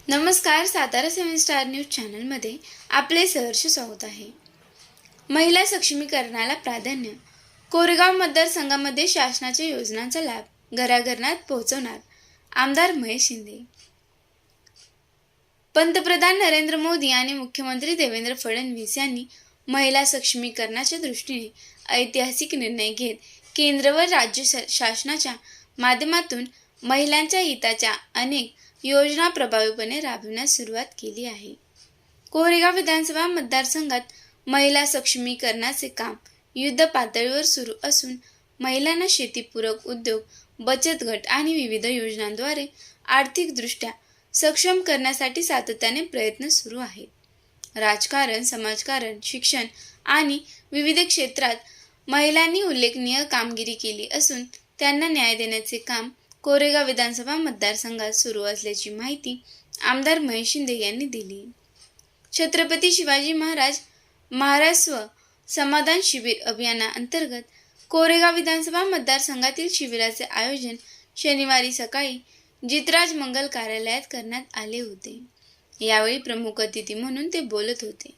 नमस्कार. Satara 7 star news चॅनलमध्ये आपले सहर्ष स्वागत आहे. महिला सक्षमीकरणाला प्राधान्य. कोरेगाव मतदारसंघामध्ये शासनाच्या योजनांचा लाभ घराघरात पोहोचवणार आमदार महेश शिंदे. पंतप्रधान नरेंद्र मोदी आणि मुख्यमंत्री देवेंद्र फडणवीस यांनी महिला सक्षमीकरणाच्या दृष्टीने ऐतिहासिक निर्णय घेत केंद्र व राज्य शासनाच्या माध्यमातून महिलांच्या हिताच्या अनेक योजना प्रभावीपणे राबविण्यास सुरुवात केली आहे. कोरेगाव विधानसभा मतदारसंघात महिला सक्षमीकरणाचे काम युद्ध पातळीवर सुरू असून महिलांना शेतीपूरक उद्योग, बचत गट आणि विविध योजनांद्वारे आर्थिकदृष्ट्या सक्षम करण्यासाठी सातत्याने प्रयत्न सुरू आहेत. राजकारण, समाजकारण, शिक्षण आणि विविध क्षेत्रात महिलांनी उल्लेखनीय कामगिरी केली असून त्यांना न्याय देण्याचे काम कोरेगाव विधानसभा मतदारसंघात सुरू असल्याची माहिती आमदार महेश शिंदे यांनी दिली. छत्रपती शिवाजी महाराज स्व समाधान शिबिर अभियानाअंतर्गत कोरेगाव विधानसभा मतदारसंघातील शिबिराचे आयोजन शनिवारी सकाळी जितराज मंगल कार्यालयात करण्यात आले होते. यावेळी प्रमुख अतिथी म्हणून ते बोलत होते.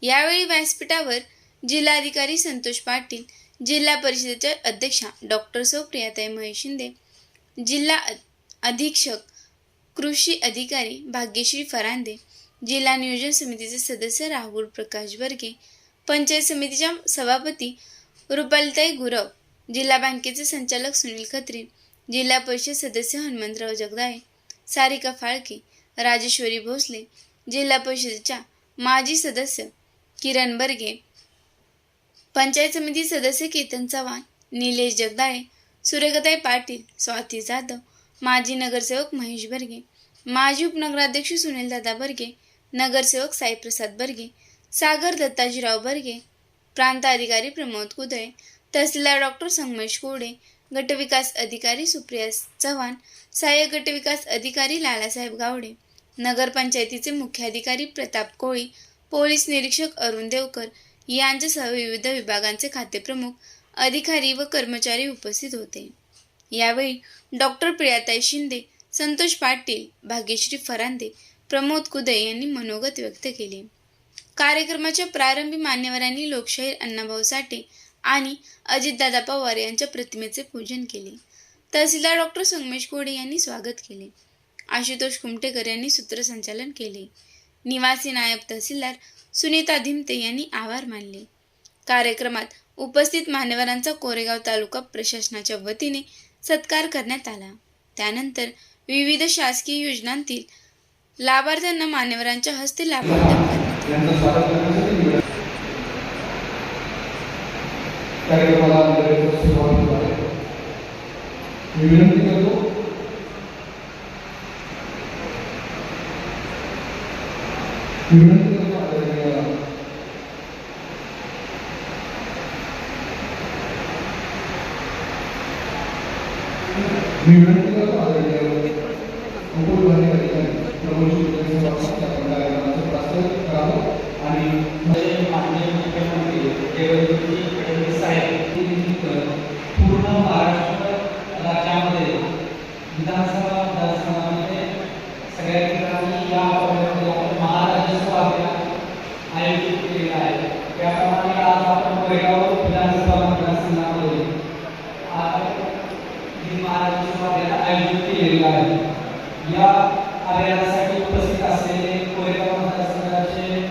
यावेळी व्यासपीठावर जिल्हाधिकारी संतोष पाटील, जिल्हा परिषदेच्या अध्यक्षा डॉक्टर सौ प्रियाताई महेश शिंदे, जिल्हा अधीक्षक कृषी अधिकारी भाग्यश्री फरांदे, जिल्हा नियोजन समितीचे सदस्य राहुल प्रकाश बर्गे, पंचायत समितीच्या सभापती रुपालीताई गुरव, जिल्हा बँकेचे संचालक सुनील खत्री, जिल्हा परिषद सदस्य हनुमंतराव जगदाळे, सारिका फाळके, राजेश्वरी भोसले, जिल्हा परिषदेच्या माजी सदस्य किरण बर्गे, पंचायत समिती सदस्य केतन चव्हाण, निलेश जगदाळे, सुरेखाताई पाटील, स्वाती जाधव, माजी नगरसेवक महेश बर्गे, माजी उपनगराध्यक्ष सुनीलदादा बर्गे, नगरसेवक साईप्रसाद बर्गे, सागर दत्ताजीराव बर्गे, प्रांत अधिकारी प्रमोद कुदळे, तहसीलदार डॉक्टर संगमेश कोडे, गटविकास अधिकारी सुप्रिया चव्हाण, सहाय्यक गटविकास अधिकारी लालासाहेब गावडे, नगरपंचायतीचे मुख्याधिकारी प्रताप कोळी, पोलीस निरीक्षक अरुण देवकर यांच्यासह विविध विभागांचे खातेप्रमुख, अधिकारी व कर्मचारी उपस्थित होते. यावेळी डॉक्टर प्रियाताई शिंदे, संतोष पाटील, भाग्यश्री फरांदे, प्रमोद कुदळे यांनी मनोगत व्यक्त केले. कार्यक्रमाच्या प्रारंभी मान्यवरांनी लोकशाहीर अण्णाभाऊ साठे आणि अजितदादा पवार यांच्या प्रतिमेचे पूजन केले. तहसीलदार डॉक्टर संगमेश कोडे यांनी स्वागत केले. आशुतोष कुमटेकर यांनी सूत्रसंचालन केले. निवासी नायब तहसीलदार सुनीता धिमते यांनी आभार मानले. कार्यक्रमात उपस्थित मान्यवरांचा कोरेगाव तालुका प्रशासनाच्या वतीने सत्कार करण्यात आला. त्यानंतर विविध शासकीय योजनांतील लाभार्थ्यांना मान्यवरांच्या हस्ते लाभार्थी पूर्ण महाराष्ट्र राज्यामध्ये विधानसभा मतदारसंघामध्ये सगळ्या ठिकाणी या महाराष्ट्र आयोजित केलेला आहे. त्याप्रमाणे आज आपण कोरेगाव विधानसभा मतदारसंघामध्ये महाराष्ट्र आयोजित केलेला आहे. या अभियानासाठी उपस्थित असलेले कोरेगाव मतदारसंघाचे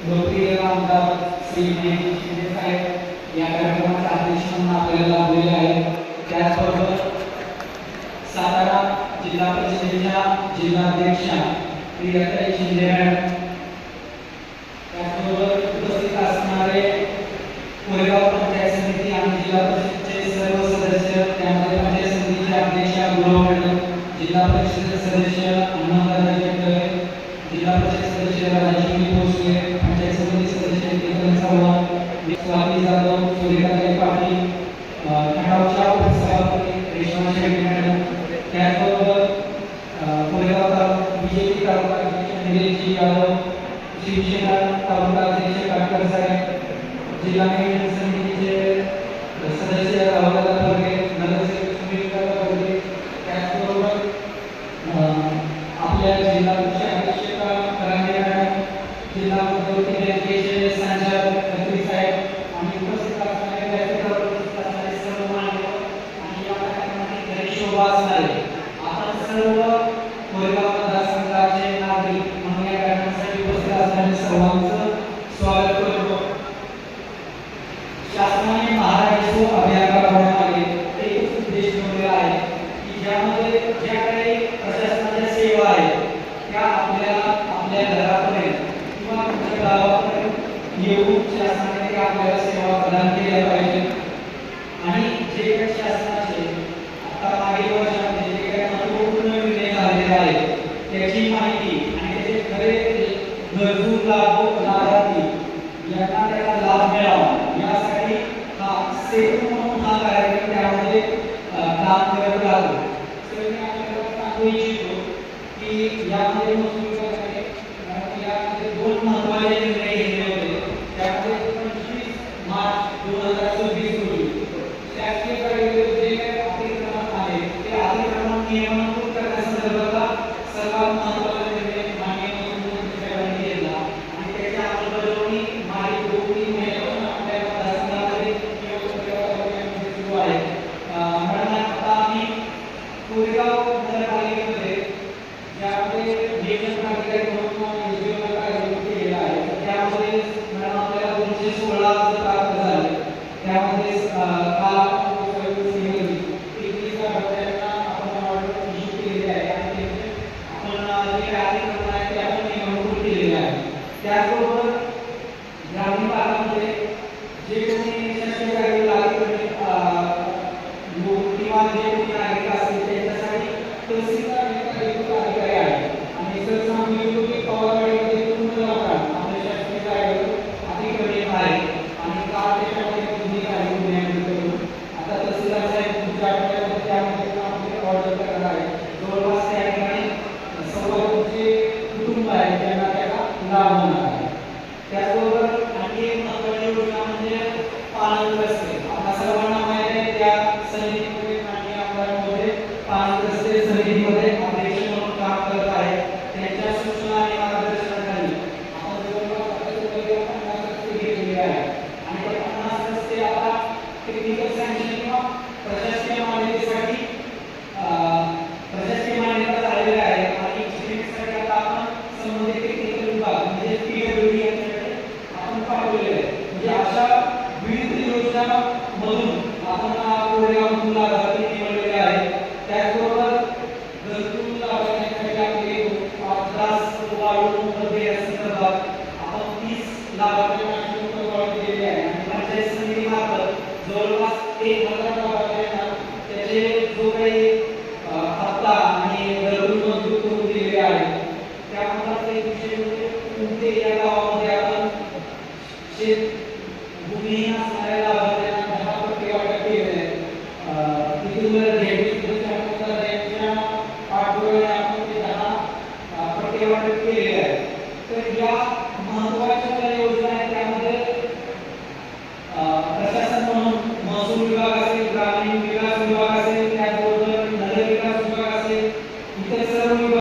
लोकप्रिय आमदार श्री महेश शिंदे साहेब या कार्यक्रमाचे अध्यक्ष म्हणून आपल्याला लाभलेले आहेत. त्याचबरोबर सातारा जिल्हा परिषदेच्या जिल्हाध्यक्षा प्रियाताई शिंदे मॅडम, त्याचबरोबर उपस्थित असणारे कोरेगाव पंचायत समिती आणि जिल्हा परिषदेचे सर्व सदस्य, त्यामध्ये पंचायत समितीचे अध्यक्षा गुरव मॅडम, जिल्हा परिषदेचे सदस्य हनुमंतराव जगदाळे, जिल्हा परिषद सदस्य राजेश्वरी भोसले, पंचायत समिती सदस्य केतन चव्हाण, स्वाती जाधव, सुरेखाताई पाटील, खंडावच्या उपसभापती रेश्मा शेट्टी मॅडम, त्याचबरोबर कोरेगाव तालुका बीजेपी तालुका अध्यक्ष निलेशजी यादव, शिवसेना तालुका अध्यक्ष काटकर साहेब, जिल्हा नियोजन समितीचे सदस्य राहुलदादा बर्गे, नगरसेवक सुनीलदादा बर्गे, त्याचबरोबर आपल्या जिल्हा आपल्याला सेवा प्रदान केल्या पाहिजेत. आणि जे काही शासनाचे आता मागील वर्षामध्ये जे काही महत्त्वपूर्ण निर्णय झालेले आहेत त्याची माहिती आणि त्याचे खरे गरजू लाभार्थी यांना त्याचा लाभ मिळावा यासाठी हा सेतू म्हणून हा कार्यक्रम त्यामध्ये काम करत राहतो. तर मी आपल्याला सांगू इच्छितो की यामध्ये महसूल विभागाने यामध्ये 2 महत्त्वाचे निर्णय घेतले होते. त्यामध्ये 25 मार्च 2026 रोजी शासकीय कार्यालयात जे अतिक्रमण आहे ते अतिक्रमण नियमन करण्यासंदर्भातला सर्वात महत्त्वाचा निर्णय माननीय मुख्यमंत्री साहेबांनी घेतला आणि त्याची अंमलबजावणी मागील 2-3 महिन्यापासून आपल्या मतदारसंघामध्ये सुरू आहे. म्हणून आता आम्ही कोरेगाव नगरपालिकेमध्ये ज्यामध्ये नियोजन प्राधिकारी म्हणून योजना कार्यक्रम केलेला आहे त्यामध्ये मॅडम आपल्याला 216 प्राप्त झाले. त्यामध्ये काल त्याचबरोबर ग्रामीण भागामध्ये जे कोणी शासकीय कार्यालय लागू किंवा जे कोणी नागरिक असतील त्यांच्यासाठी तहसीलदार अधिकारी आहे आणि सर सांगू इच्छितो की पवारवाडीमध्ये पूर्ण गावात आपल्या शासकीय कार्यालय अतिक्रमण आहे आणि काल त्याच्यामध्ये तुम्ही कार्य करून आता तहसीलदार साहेब तुमच्या आठवड्यामध्ये त्यामध्ये आपले ऑर्डर करणार आहे. जवळपास त्या ठिकाणी सर्व जे कुटुंब आहे त्यांना त्याला लाभ होणार आहे. त्याचबरोबर आणखी एक महत्त्वाची योजना म्हणजे पाणंद रस्ते. आता सर्वांना माहिती आहे त्या समितीमध्ये माननीय आमदार महोदय पाणंद रस्ते समितीमध्ये अध्यक्ष म्हणून काम करत आहेत. त्यांच्या सूचना आणि मार्गदर्शनाखाली आपण जवळपास 50 रस्ते घेतलेले आहेत आणि ते 50 रस्ते आता टेक्निकल सँक्शन किंवा प्रशासकीय मान्यतेसाठी प्रशासकीय मान्यता झालेल्या आहेत आणि इंजिनिअरिंगसाठी आता आपण संबंधित टेक्निकल विभाग म्हणजे पीडब्ल्यूडी यांच्याकडे आपण पाठवलेले आहे. म्हणजे अशा विविध योजनांमधून आपण कोरेगावमधून लाभार्थी निवडलेले आहेत. त्याचबरोबर घरकुल लाभार्थ्यांसाठी आपले 5 तास वाढवून संदर्भात आपण 30 लाभार्थ्यांना शुल्क वाढ दिलेले आहे आणि पंचायत समितीमार्फत जवळपास 1000 लाभार्थ्यांना त्याचे जो काही हप्ता आणि घरकुल मंजूर करून दिलेले आहे. त्यामध्ये एक विषय म्हणजे कोणते या गावामध्ये आपण शेत भूमिहीन असणाऱ्या लाभार्थ्यांना 10% वाटप केलेले आहे. तिथून त्यांच्या पाठबळाने आपण ते 10% वाटप केलेले आहे. तर या महत्त्वाच्या ज्या योजना आहेत त्यामध्ये प्रशासन म्हणून महसूल विभाग असेल, ग्रामीण विकास विभाग असेल, त्याचबरोबर नगर विकास विभाग असेल, इतर सर्व विभाग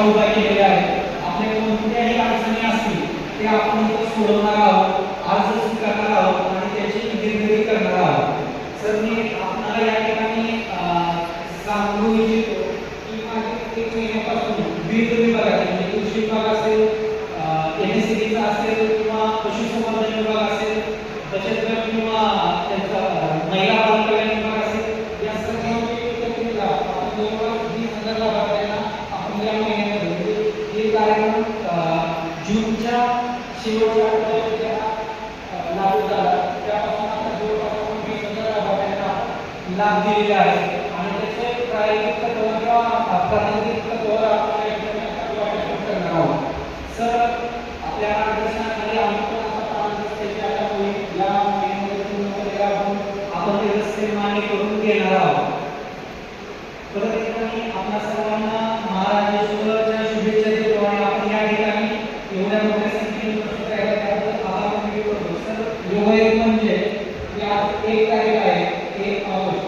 उभा केलेले आहेत. आपल्या कोणत्याही अडचणी असतील ते आपण इथं सोडवणार आहोत, अर्ज स्वीकारणार आहोत आणि त्याची निर्मिती करणार आहोत. सर मी आपल्याला या ठिकाणी सांगू इच्छितो की मागील 1 महिन्यापासून विविध विभागाचे म्हणजे कृषी विभाग असेल, एनएससीचा असेल किंवा पशुसंवर्धन विभाग असेल, बचत गट किंवा त्यांचा महिला बाल कल्याण विभाग असेल, या सर्वांची एकत्रित आपण जवळपास 20,000 लाभार्थ्यांना आपण या महिन्यामध्ये हे कार्यक्रम जूनच्या शेवटच्या आठवड्यात लागू झाला. त्यापासून आता जवळपास 20,000 लाभार्थ्यांना लाभ दिलेले आहे आणि त्याचे प्रायोगिक तत्त्वावर किंवा प्राथमिक तत्त्वावर आपण या ठिकाणी वाटप करणार आहोत. सर आपल्या मार्गदर्शनाखाली आम्ही पण आता पाणंद रस्त्याची आता होईल या महिन्यामध्ये पूर्णपणे आपण ते रस्ते मान्य करून घेणार आहोत. परत ठिकाणी आपल्या सर्वांना महाराजेश्वरच्या शुभेच्छा देतो आणि आपण या ठिकाणी एवढ्या मोठ्या संख्येने उपस्थित राहिला त्याबद्दल आभार व्यक्त करतो. सर योगायोग म्हणजे आज 1 तारीख आहे 1 ऑगस्ट.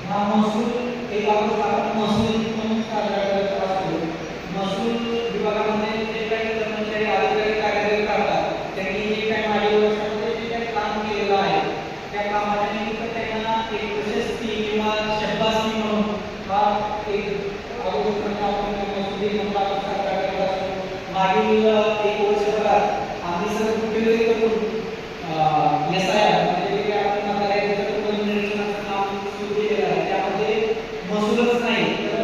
हा महसूल 1 ऑगस्ट आपण महसूल म्हणून साजरा करत असतो. महसूल विभागामध्ये जे काही कर्मचारी अधिकारी कार्यरत करतात त्यांनी जे काही मागील वर्षामध्ये जे काही काम केलेलं आहे त्या कामाच्या निमित्त त्यांना एक प्रशस्ती किंवा शब्दास्ती म्हणून हा एक ऑगस्ट आपण महसूल म्हणून आपण साजरा करत असतो. मागील 1 वर्षभरात आम्ही सर्व कुठेतरी करून SIR म्हणजे आपण निरीक्षणाचं काम सुरू केलेलं आहे. त्यामध्ये महसूलच नाही तर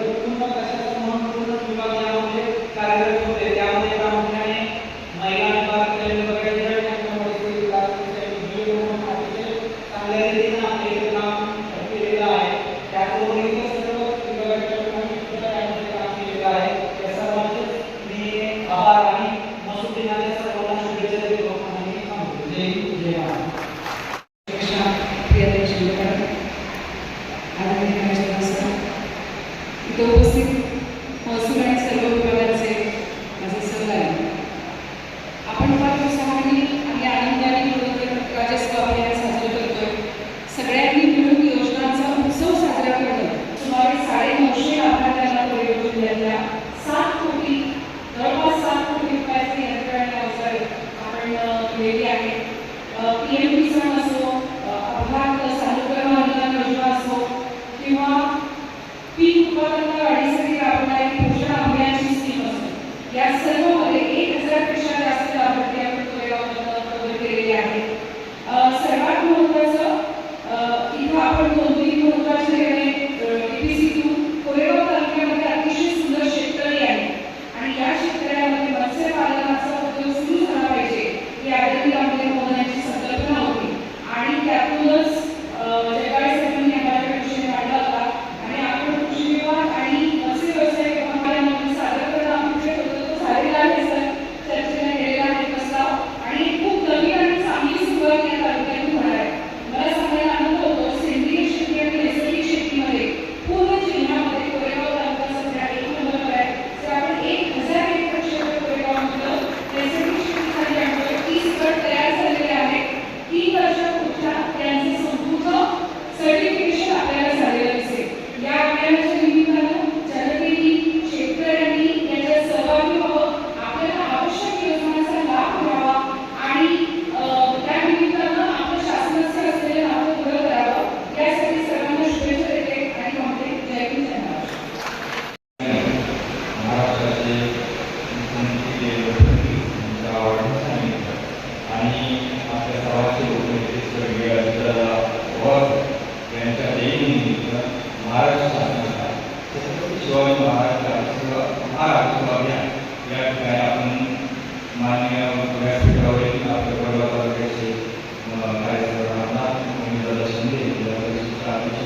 कार्यक्रमांना उमेदवार शिंदे, जिल्हा परिषदेच्या अध्यक्ष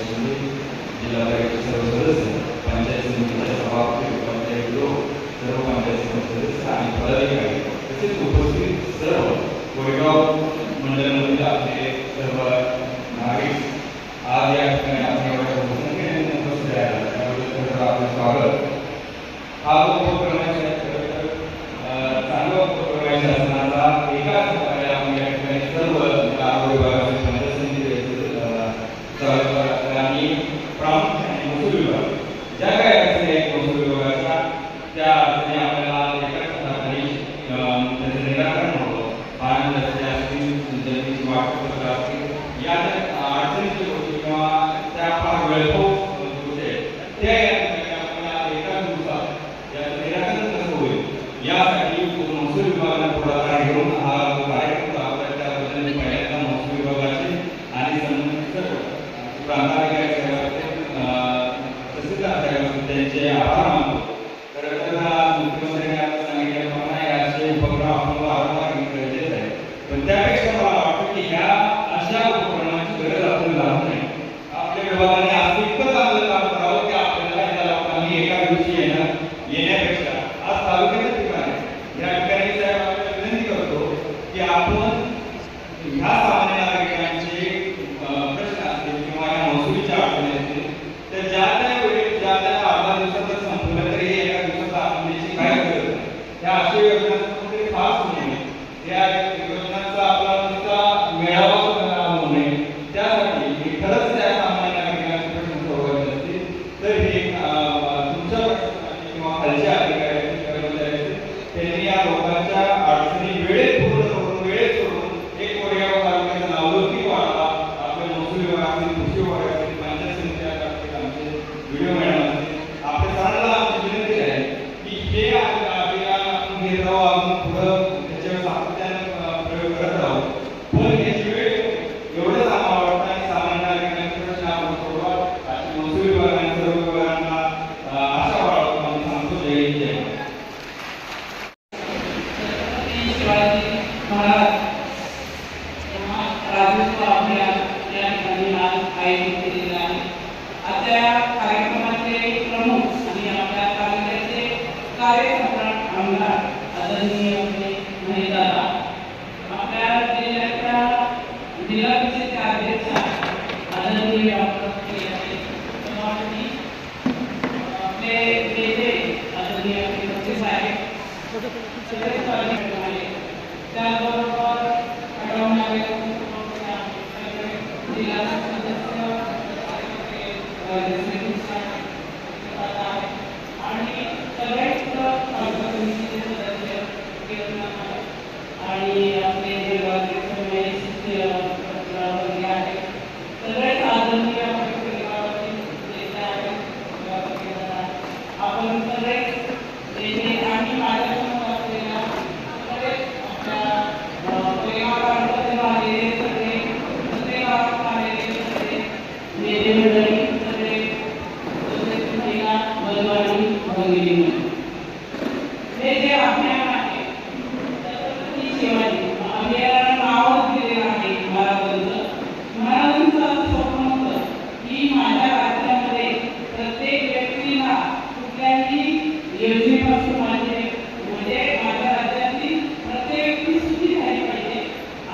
शिंदे, जिल्हा परिषद सर्व सदस्य, पंचायत समितीच्या सभापती, पंचायत लोक, सर्व पंचायत समिती सदस्य आणि पदाधिकारी तसेच उपस्थित सर्व कोरेगाव मंडळामधील आपले सर्व नागरिक आज या ठिकाणी आपण एवढ्या संख्येने उपस्थित आहे त्याबद्दल आपलं स्वागत. हा उपक्रम चांगला उपक्रम आहे शासनाचा. एकाच प्रकारे आपण या ठिकाणी सर्व आरोग्य विभागाचे पंचायत समिती आणि प्रामुख्याने महसूल विभाग ज्या काही अडचणी आहेत महसूल विभागाच्या त्या अडचणी आपल्याला एकाच प्रकारे त्याचं निराकरण होतं. पाणी रस्ते असतील, जमिनीची वाटप असतील, या अडचणीची गोष्टी किंवा त्या फार वेळेपोट गोष्टी आहेत त्या या ठिकाणी आपल्याला एकाच दिवसात याचं निराकरण कसं होईल यासाठी महसूल विभागाने पुढाकार घेऊन हा कार्यक्रम राबवला. त्याबद्दल पहिल्यांदा महसूल विभागाचे आणि संबंधित प्रांताधिकारी तसेच त्यांचे आभार मानतो. खरं तर मुख्यमंत्र्यांनी आता सांगितल्याप्रमाणे याचे उपक्रम आपण वारंवार गरजेचं आहे, पण त्यापेक्षा मला वाटतं की ह्या अशा उपक्रमाची गरज आपण लागू नाही. आपल्या विभागाने आज इतकं चांगलं काम करावं की आपल्याला त्या लोकांनी एका दिवशी येण्यापेक्षा आज तालुक्याचं ठिकाण आहे या ठिकाणी साहेब आपल्याला विनंती करतो की आपण ह्या सामान्य नागरिकांचे प्रश्न असतील किंवा या महसुलीच्या अडचणी असतील तर ज्या त्या वेळेत ज्या त्या 18 दिवसात संपलं तरी एका दिवसात आपण त्याची काय गरज नाही. त्या अशा योजनांमध्ये फार होऊ नये, त्या योजनांचा आपला नुसता मेळावा होऊ नये. त्यासाठी खरंच त्या सामान्य नागरिकांचे प्रश्न सोडवायचे असतील तर हे तुमच्या प्रश्नासाठी किंवा खालच्या अधिकाऱ्यांचे कर्मचारी त्यांनी या लोकांच्या अडचणी वेळेत पूर्ण करून वेळेत सोडून एक कोरेगाव तालुक्याचं नावलौकिक वाढवा. आपल्या महसूल विभागातील, कृषी विभागातील, पंचायत समित्या आमचे व्हिडिओ मॅडम असतील, आपल्या सर्वांना आमची विनंती आहे की हे अभियान आपण घेत राहू, अजून पुढं त्याच्यावर सातत्याने प्रयोग करत राहू. पण याची वेळ एवढंच आम्हाला वाटतं आणि सामान्य नागरिकांचे प्रश्न आपण सोडवा अशी महसूल विभागाने सर्व विभागांना आशा बाळगतो आणि सांगतो. जय हिंद, जय शिवाजी महाराज राजत्व आपल्या या ठिकाणी आज आयोजित केलेले आहे. आजच्या कार्यक्रमाचे प्रमुख आणि आपल्या तालुक्याचे कार्यसम्राट आमदार आदरणीय महिलादा, आपल्या जिल्ह्याच्या जिल्हा परिषदेचे अध्यक्ष आदरणीय डॉक्टर सभापती, आपले नेते आदरणीय सचिव साहेब, त्याचबरोबर जिल्हा सदस्य आणि सगळेच तालुका समितीचे सदस्य आणि आपले जे आहेत सगळेच आदरणीय आपण सगळेच नेते आणि माझ्यासमोर असलेल्या सगळेच आपल्या कोरेगाव तालुक्यातील आलेले सगळे दुसरे गावात आलेले सगळे नेते मंडळी, सगळे महिला, बलवानी, भगिनी, हे जे अभियान आहे छत्रपती शिवाजी अभियान नावच दिलेलं आहे महाराजांचं. महाराजांचं स्वप्न होतं की माझ्या राज्यामध्ये प्रत्येक व्यक्तीला कुठल्याही योजनेपासून म्हणजे माझ्या राज्यातील प्रत्येक व्यक्ती सुखी झाली पाहिजे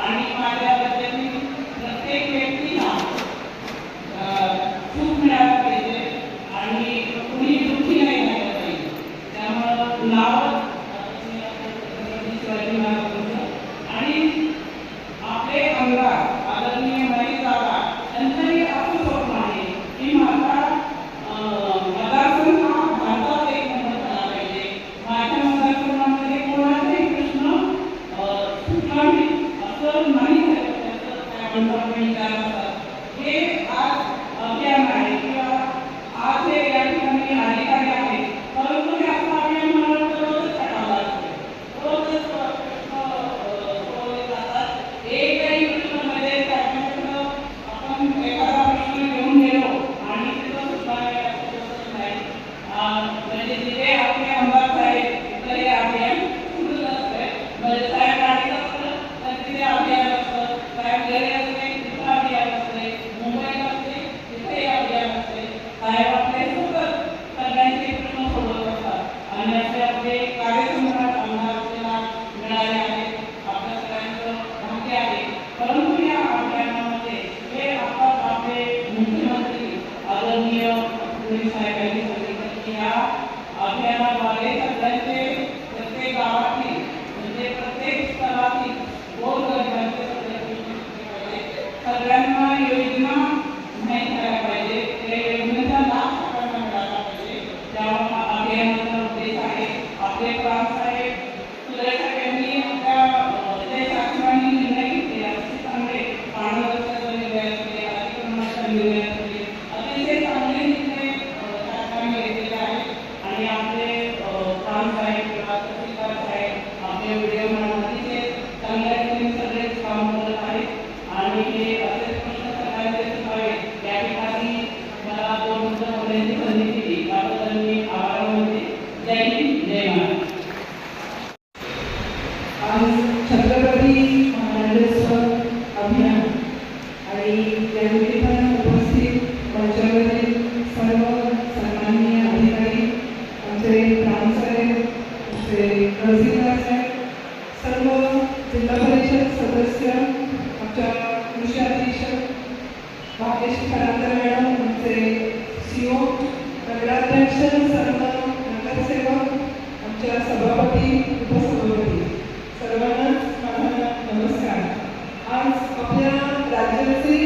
आणि माझ्या राज्यातील प्रत्येक व्यक्तीला सुख मिळालं पाहिजे आणि कुणी दुःखी नाही झालं पाहिजे. त्यामुळं नाव शिवाजी महाराजांचं आणि आपले आमदार आदरणीय महिलादा यांचंही असं स्वप्न आहे की माझा मतदारसंघ हा भारतात एक नंबर झाला पाहिजे. माझ्या मतदारसंघामध्ये कोणाचाही प्रश्न सुटला नाही असं नाही झालं त्याचं त्या विचार असतात. हे आज अभियान आहे किंवा आज हे या ठिकाणी अधिकारी आहेत, परंतु हे असं अभियान मला रोजच काढावं लागतं. रोजच प्रश्न सोडवले जातात. एकही प्रश्नामध्ये त्याच्याकडं आपण एखादा प्रश्न घेऊन गेलो आणि तिथं सुधारायला नाही. म्हणजे जिथे आपले आमदार साहेब तर हे अभियान सुरूच असते. म्हणजे साहेब गाडीत असतं तर तिथे अभियान असतं. भाग्यश्री खरांतर मॅडम आमचे CEO, नगराध्यक्ष, सर्व नगरसेवक, आमच्या सभापती, उपसभापती, सर्वांनाच माझा नमस्कार. आज आपल्या राज्याचे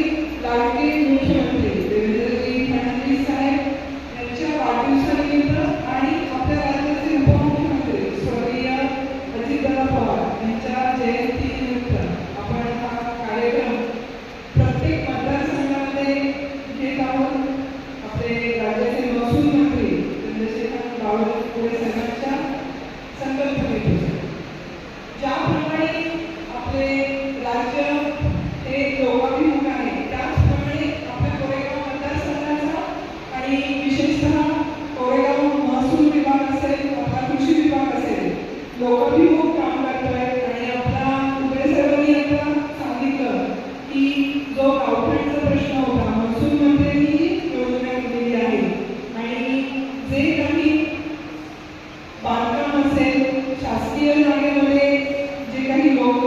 लाडके मुख्यमंत्री देवेंद्रजी फडणवीस साहेब यांच्या वाढदिवसानिमित्त आणि आपल्या राज्याचे उपमुख्यमंत्री स्वर्गीय अजितदादा पवार यांच्या जयंतीनिमित्त आपण हा कार्यक्रम प्रत्येक मतदारसंघामध्ये घेत आहोत. आपले राज्याचे महसूल मंत्री चंद्रशेखर बावनकुळे साहेबांच्या संकल्पनेतून ज्याप्रमाणे आपले राज्य हे लोकाभिमुख आहे, त्याचप्रमाणे आपल्या कोरेगाव मतदारसंघाचा आणि विशेषतः कोरेगाव महसूल विभाग असेल, आपला कृषी विभाग असेल, लोकाभिमुख काम करतोय. आणि आपला उभय साहेबांनी आता सांगितलं की जो गावठाणचा प्रश्न होता महसूल मंत्र्यांनी योजना केलेली आहे आणि जे काही बांधकाम असेल, शासकीय जागेमध्ये जे काही लोक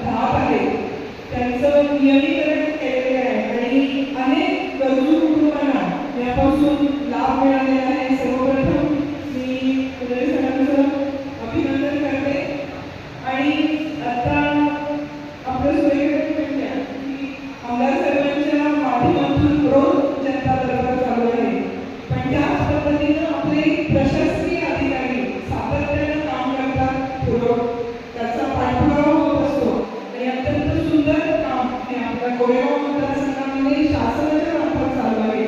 राहत आहेत त्यांचं नियमीकरण केलेलं आहे आणि अनेक गरजू कुटुंबांना यापासून लाभ मिळालेला आहे. सर्वप्रथम मी उदय सरांचं अभिनंदन करते. आणि आता आपलं सोयीकडे म्हणल्या की आमदार साहेबांच्या माध्यमातून रोज जनता दरबार चालू आहे, पण त्याच पद्धतीनं आपले प्रशासकीय अधिकारी सातत्यानं काम करतात, त्याचा पाठपुरावा होत असतो आणि अत्यंत सुंदर काम हे आपल्या कोरेगाव मतदारसंघामध्ये शासनाच्या मार्फत चालू आहे.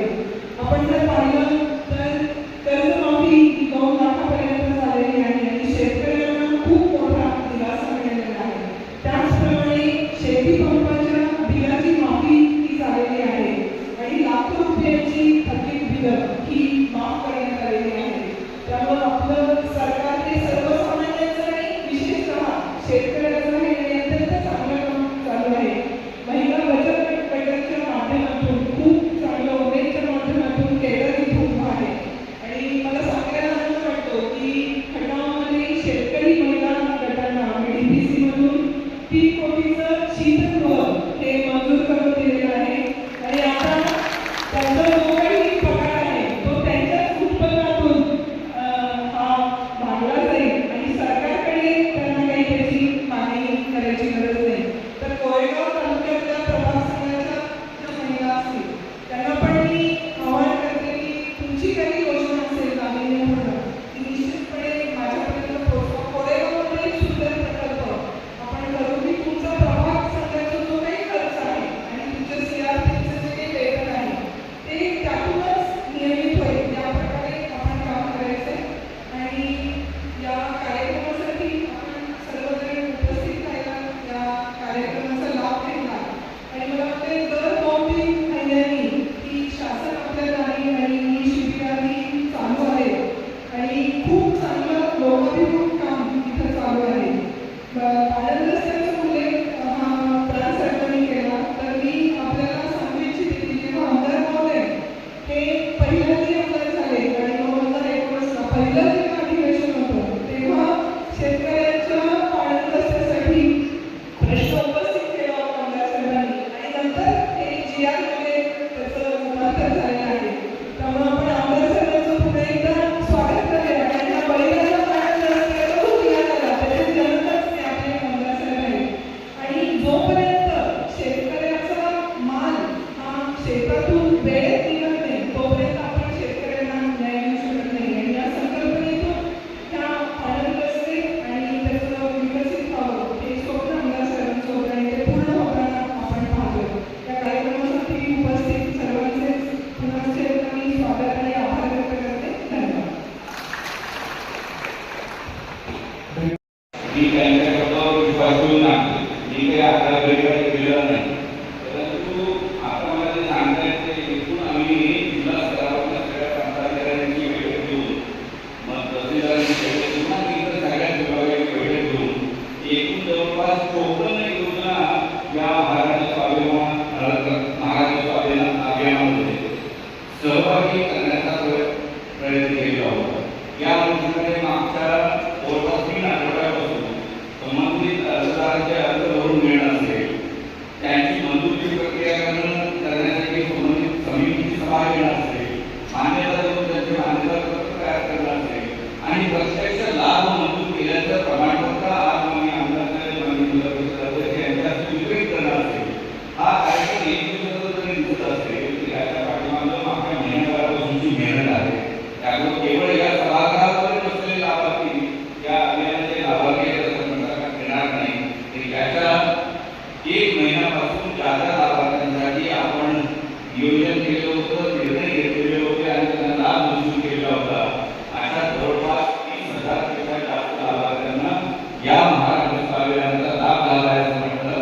आपण जर पाहिलं तर कर्जमाफी 2 लाखापर्यंत झालेली आहे आणि शेतकऱ्यांना खूप मोठा दिलासा मिळालेला आहे. त्याचप्रमाणे शेती पंपाच्या बिलाची माफी ही झालेली आहे आणि लाखो रुपयांची थकीत बिलं ही माफ करण्यात आलेली आहे. त्यामुळे आपलं सरकार हे सर्वसामान्यांचं आणि विशेषतः शेतकऱ्याचं हे अत्यंत चांगलं काम चालू आहे. महिला बचत गटाच्या माध्यमातून खूप चांगलं उमेदच्या माध्यमातून केलं इथून आहे. आणि मला सांगायला आनंद वाटतो की खटावमध्ये शेतकरी महिला गटांना DPC मधून 3 कोटीचं शीतगृह हे मंजूर करून दिलेलं आहे. आणि आता त्यांचा जो काही पगार आहे तो त्यांच्याच उत्पन्नातून हा भागला जाईल आणि सरकारकडे त्यांना काही त्याची मागणी करायची गरज नाही. तर कोरेगाव तालुक्यातल्या प्रभाग संघाच्या ज्या महिला असतील त्यांना पण मी आवाहन करते की तुमची काही योजना असेल नाविन्यपूर्ण ती निश्चितपणे माझ्यापर्यंत पोहोचवा. कोरेगावमध्ये एक सुंदर प्रकल्प आपण करू की तुमचा प्रभाग संघाचा जो काही खर्च आहे आणि तुमच्या CRPचं जे काही वेतन आहे ते त्यातूनच नियमित होईल. या प्रकारे आपण काम करायचंय. आणि या कार्यक्रमासाठी आपण सर्वजण उपस्थित राहिला, या कार्यक्रमाचा लाभ घेतला. आणि मला वाटते दर 2-3 महिन्यांनी ही शासन आपल्या दारी आणि ही शिबिराही चालू आहे आणि खूप चांगलं लोकाभिमुख काम इथं चालू आहे. आनंद रस्त्याचा उल्लेख हा प्राण साहेबांनी केला तर मी आपल्याला सांगू इच्छिते की जेव्हा आमदार महोदय हे पहिल्यांदा आमदार झाले आणि 2019 पहिलं जेव्हा अधिवेशन होतं तेव्हा शेतकऱ्यांच्या पाणी रस्त्यासाठी प्रश्न उपस्थित केला होता आमदार साहेबांनी आणि नंतर हे GR मध्ये त्याचं रूपांतर झालेलं आहे. त्यामुळे आपण आमदार साहेबांचं पुन्हा एकदा स्वागत करूया. आणि या बळीराजा पाण्याचा रस्त्याचा जो GR आला त्याचे जनकच हे आपले आमदार साहेब आहेत. आणि जोपर्यंत शेतकऱ्याचा माल हा शेतातून वेळेत निघत नाही तोपर्यंत आपण शेतकऱ्यांना न्याय देऊ शकत नाही. आणि या संकल्पनेतून ह्या आनंद रस्ते आणि त्याचं विकसित व्हावं हे स्वप्न आमदार साहेबांचं होतं आणि ते पूर्ण होताना आपण पाहतो. या कार्यक्रमासाठी उपस्थित सर्वांचे पुन्हा एकदा मी स्वागत आणि आभार व्यक्त करते. धन्यवाद. मी त्यांच्याकडं विश्वास ठेवून नाही, मी काही आकडावारीकडे गेलेला नाही. परंतु आता मला जे सांगतायत ते एकूण आम्ही जिल्हा स्तरावरच्या सगळ्या प्रांताधिकाऱ्यांची बैठक घेऊन मग तहसीलदारांची बैठक घेऊन आणि इतर सगळ्या विभागाची बैठक घेऊन एकूण जवळपास 54 योजना या महाराष्ट्र स्वाभिमान महाराष्ट्र स्वाभिमान अभियानामध्ये सहभागी करण्याचा प्रयत्न केला होता. या योजनेमध्ये मागच्या जवळपास 3 आठवड्यापासून संबंधित अर्जदारांचे अर्ज भरून मिळणार असेल त्यांची मंजुरी प्रक्रिया करण्यासाठी मान्यता देऊन त्यांची मान्यता पत्र तयार करणार असेल आणि प्रत्यक्ष लाभ मंजूर केल्याचं प्रमाणपत्र आज आम्ही आमदार यांच्याशी वितरित करणार असेल. हा कार्यक्रम एक दिवसाचा जरी दिसत असेल तरी याच्या पाठीमागं आपल्या महिन्याभरापासूनची मेहनत आहे. त्यामुळे केवळ या सभागृहामध्ये बसलेले लाभार्थी या अभियानाचे लाभार्थी असं म्हणता येणार नाही, तर याच्या एक महिन्यापासून ज्या लाभार्थ्यांसाठी आपण नियोजन केलं होतं, निर्णय घेतलेले होते आणि त्यांना लाभ मंजूर केला होता, अशा जवळपास 30,000 पेक्षा जास्त लाभार्थ्यांना या महाराष्ट्र अभियानाचा लाभ झाला आहे असं म्हटलं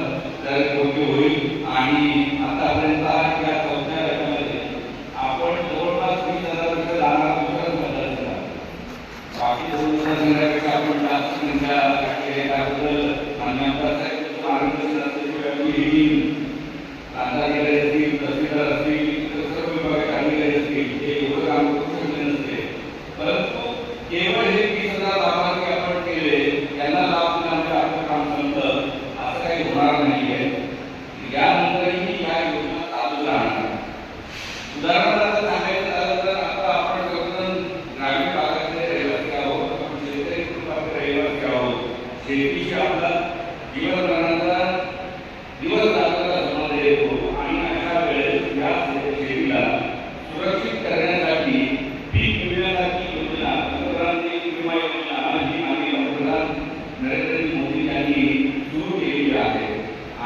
तर योग्य होईल. आणि आतापर्यंत या 4थ्या गटामध्ये आपण जवळपास 20,000 पेक्षा जाणार बाकी 2,000 आपण जास्त संख्या गाठली त्याबद्दल मान्य आमदार साहेब आरोग्य अधिकारी असतील, तहसीलदार असतील, सर्व विभागाचे अधिकारी असतील, हे एवढं काम करू शकले नसते. परंतु केवळ हे 20,000 लाभार्थी आपण केले यांना लाभ दिल्यामुळे आपलं काम संपलं असं काही होणार नाहीये. यानंतरही या योजना चालू राहणार. उदाहरणार्थ सांगायचं झालं तर आता आपण सर्वजण ग्रामीण भागातले रहिवासी आहोत, आपण शेतकरी कुटुंबातले रहिवासी आहोत. शेतीशी आपला दिवस रात्र समाधान येतो आणि अशा वेळेस या शेतीला सुरक्षित करण्यासाठी पीक विम्याची योजना, पंतप्रधानांची विमा योजना ही आम्ही पंतप्रधान नरेंद्र मोदी यांनी सुरू केलेली आहे.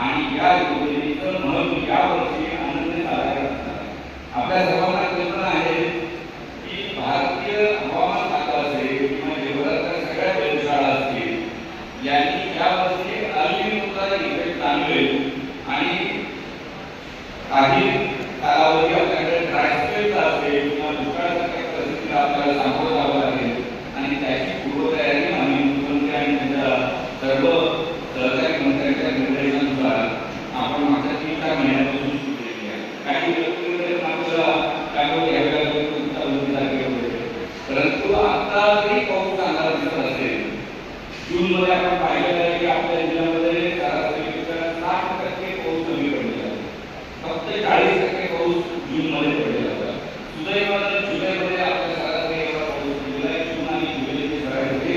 आणि या योजनेचं महत्त्व यावर्षी आनंद साजरा करतात. आपल्या सर्वांना कल्पना आहे की भारतीय हवामान खातं असेल किंवा जगभरातल्या सगळ्या वेधशाळा असतील यांनी यावर्षी अल्निनोचा इफेक्ट जाणवेल आणि काही कालावधी आपल्याकडे ड्राय स्पेलचा असेल किंवा दुष्काळासारख्या परिस्थितीला आपल्याला सामोरं जावं लागेल आणि त्याची पूर्वतयारी आम्ही मुख्यमंत्री आणि त्यांच्या सर्व सहकारी मंत्र्यांच्या निर्देशानुसार आपण मागच्या 3-4 महिन्यापासून सुरू केली आहे. काही व्यक्तींमध्ये आपल्याला त्यामुळे परंतु आता जरी पाऊस चांगला दिसत असेल, जूनमध्ये आपण पाहिलेलं आहे की आपल्या जिल्ह्यामध्ये सरासरीपेक्षा 60% पाऊस कमी पडलेला आहे. फक्त 40% पाऊस जूनमध्ये पडलेला होता. सुदैवाने जुलैमध्ये आपल्या सरासरी एवढा पाऊस जुलै, जून आणि जुलैची सरासरी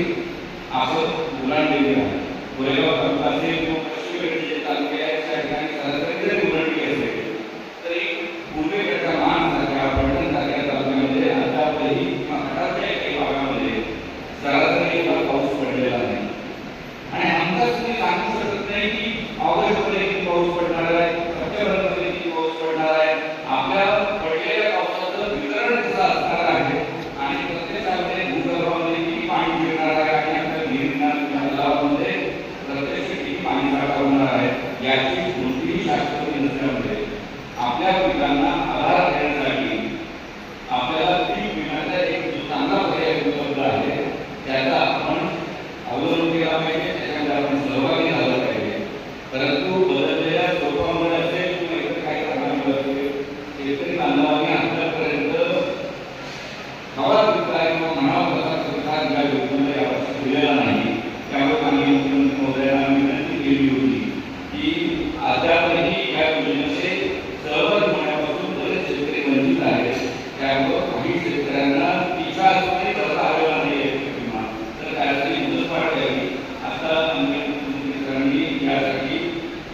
आपण ओलांडलेली आहे. कोरेगाव तालुका असेल किंवा पश्चिमेकडे जे तालुके आहेत त्या ठिकाणी सरासरी जरी ओलांडली असेल तरी पूर्वेकडच्या महानसारख्या पलटणसारख्या तालुक्यामध्ये अद्यापही किंवा खटाच्या काही भागामध्ये सरासरी एवढा पाऊस पडलेला नाही. आणि आमदार तुम्ही सांगू शकत नाही की ऑगस्टमध्ये किती पाऊस पडणार आहे, सप्टेंबरमध्ये किती पाऊस पडणार आहे. आपल्या पडलेल्या पावसाचं वितरण कसं असणार आहे आणि प्रत्येकामध्ये भूगर्भामध्ये किती पाणी मिळणार आहे आणि आपल्या विहिरींना तलावामध्ये प्रत्यक्ष किती पाणी साठा होणार आहे याची कोणतीही शाश्वती नसल्यामुळे आपल्या पिकांना आधार देण्यासाठी आपल्याला पीक विम्याचा एक जो चांगला पर्याय उपलब्ध आहे त्याचा आपण अवलंब केला पाहिजे, त्याच्यामध्ये आपण सहभागी झाला पाहिजे. परंतु बदललेल्या स्वरूपामुळे असेल किंवा इतर काही कारणामुळे असेल शेतकरी बांधवांनी आतापर्यंत हवा विकाय किंवा म्हणावा तसा सरकार या योजनेला यावर्षी दिलेला नाही. त्यामुळे आम्ही मुख्यमंत्री महोदयांना विनंती केली होती की अद्यापही या योजनेचे सहभागी होण्यापासून बरेच शेतकरी वंचित आहेत. त्यामुळे काही शेतकऱ्यांना पिकासाठी करता आलेला नाही आहे विमा, तर त्यासाठी मुदतवाढ द्यावी. आता मुख्यमंत्र्यांनी यासाठी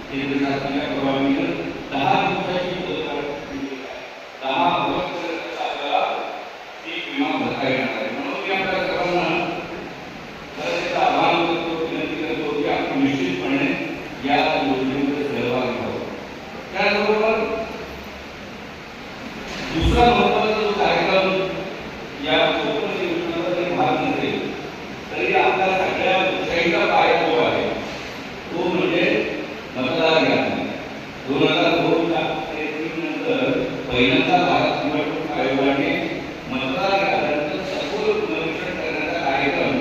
केंद्र शासनाच्या परवानगीनं 10 दिवसाची मुदतवाढ दिली आहे. 10 ऑगस्टपर्यंत आपल्याला पीक विमा भरता येणार आहे. म्हणून मी आपल्या सर्वांना त्याचं आवाहन करतो, विनंती करतो की आपण निश्चितपणे या योजनेमध्ये सहभागी व्हावं. त्याचबरोबर दुसरा महत्त्वाचा जो कार्यक्रम या कोकण योजनेचा जरी भाग नसेल तरी आपल्या सगळ्या लोकशाहीचा पाया जो आहे तो म्हणजे मतदार यादी. 2002-03 नंतर पहिल्यांदा भारत निवडणूक आयोगाने मतदार याद्यांचं सखोल पुनरीक्षण करण्याचा कार्यक्रम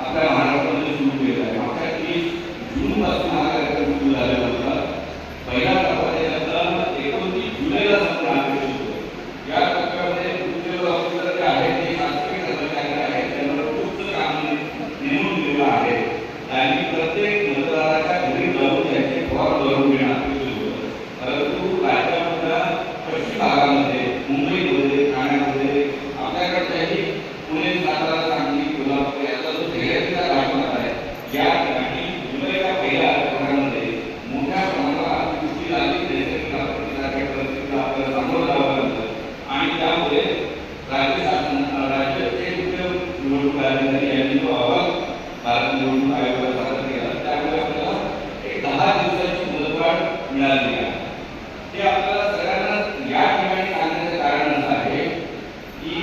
आपल्या महाराष्ट्रामध्ये सुरू केला आहे. मागच्या 30 जूनपासून हा कार्यक्रम सुरू झालेला होता. पहिला टप्पा त्याचा 29 जुलैला संपणार आहे. या टप्प्यामध्ये उद्योग ऑफिसर जे आहेत ते शासकीय कर्मचारी आहेत त्यांना खूप काम नेमून दिलेलं आहे. त्यांनी प्रत्येक मतदाराच्या घरी जाऊन त्यांचे फॉर्म भरून घेणं अपेक्षित होतं. परंतु राज्यामधल्या पश्चिम मिळालेली आहे. ते आपल्याला सगळ्यांना या ठिकाणी सांगण्याचं कारण असं आहे की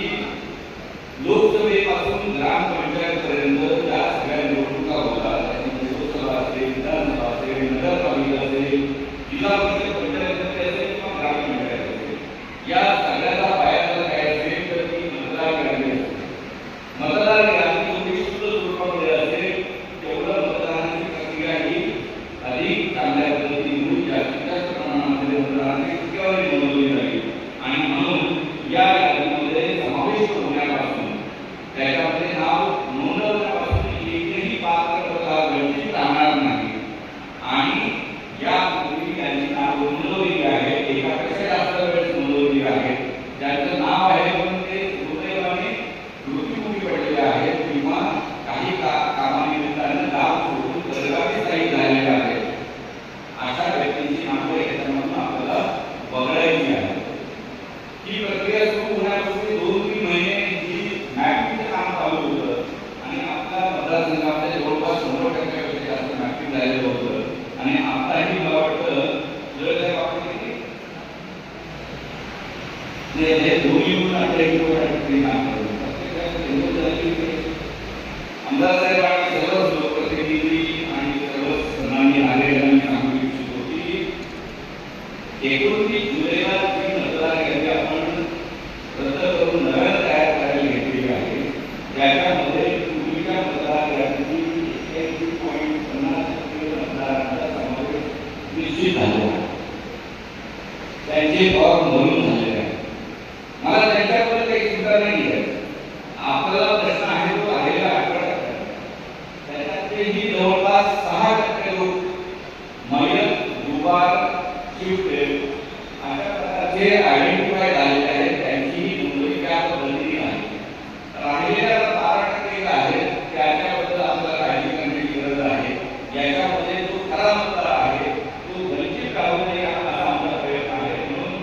लोकसभेपासून ग्रामपंचायतपर्यंत ज्या सगळ्या निवडणुका होतात, त्याची लोकसभा असेल, विधानसभा असेल, नगरपालिका असेल, जिल्हा परिषद पंचायत समिती असेल किंवा ग्रामपंचायत असेल, या सगळ्याचा पायाला काय असेल तर ती मतदार यादी असते. मतदार यादी विशिष्ट स्वरूपामध्ये असेल तेवढं मतदानाची प्रक्रिया ही अधिक चांगल्या पद्धतीने जास्तीत जास्त प्रमाणामध्ये मतदानाची टक्केवारी नोंदवली जाईल. आणि म्हणून या यादीमध्ये समाविष्ट होण्यापासून त्याच्यामध्ये नाव नोंदवण्यापासून एकही पात्र मतदार वंचित राहणार नाही. आणि या पूर्वी त्यांची नाव नोंदवलेली आहे, एकापेक्षा जास्त वेळेस नोंदवलेली आहे, ज्यांचं नाव आहे पण ते दुर्दैवाने मृत्युमुखी पडलेले आहेत किंवा काही कामानिमित्तानं गाव सोडून परगावी स्थायिक झालेले आहेत, अशा व्यक्तींची नावं याच्यामधून आपल्याला बघायची आहे. ही प्रक्रिया सुरू होण्यापूर्वी 2-3 महिने ही मॅपिंगचं काम चालू होतं आणि आपल्या मतदारसंघामध्ये जवळपास 100% जास्त मॅपिंग झालेलं होतं. आणि आताही मला वाटतं जर आपण हे दोन्ही मिळून आपल्या इकडे काम करतो. आमदार साहेब आणि सर्वच लोकप्रतिनिधी आणि सर्वच सन्माननीय नागरिकांनी सांगू इच्छितो की 29 जुलैला जी मतदार यादी आपण रद्द करून नव्यानं तयार करायला घेतलेली आहे, त्याच्यामध्ये पूर्वीच्या मतदार यादीची 81.50% मतदारांचा समावेश निश्चित झालेला आहे. त्यांचे फॉर्म भरून झालेले आहे. मला त्यांच्याबद्दल काही चिंता नाही आहे. आपल्याला प्रश्न आहे तो आलेला 18%. त्याच्यातलेही जवळपास 6% लोक मयत, दुबार, शिफ्ट अशा प्रकारचे आयडेंटिफाय झालेले आहेत. त्यांचीही नोंदणी त्या पद्धतीने आहे. राहिलेल्या 12% आहेत त्याच्याबद्दल आपल्याला काळजी करण्याची गरज आहे. याच्यामध्ये जो खरा मतदार आहे तो वंचित राहू नये असा आमचा प्रयत्न आहे. म्हणून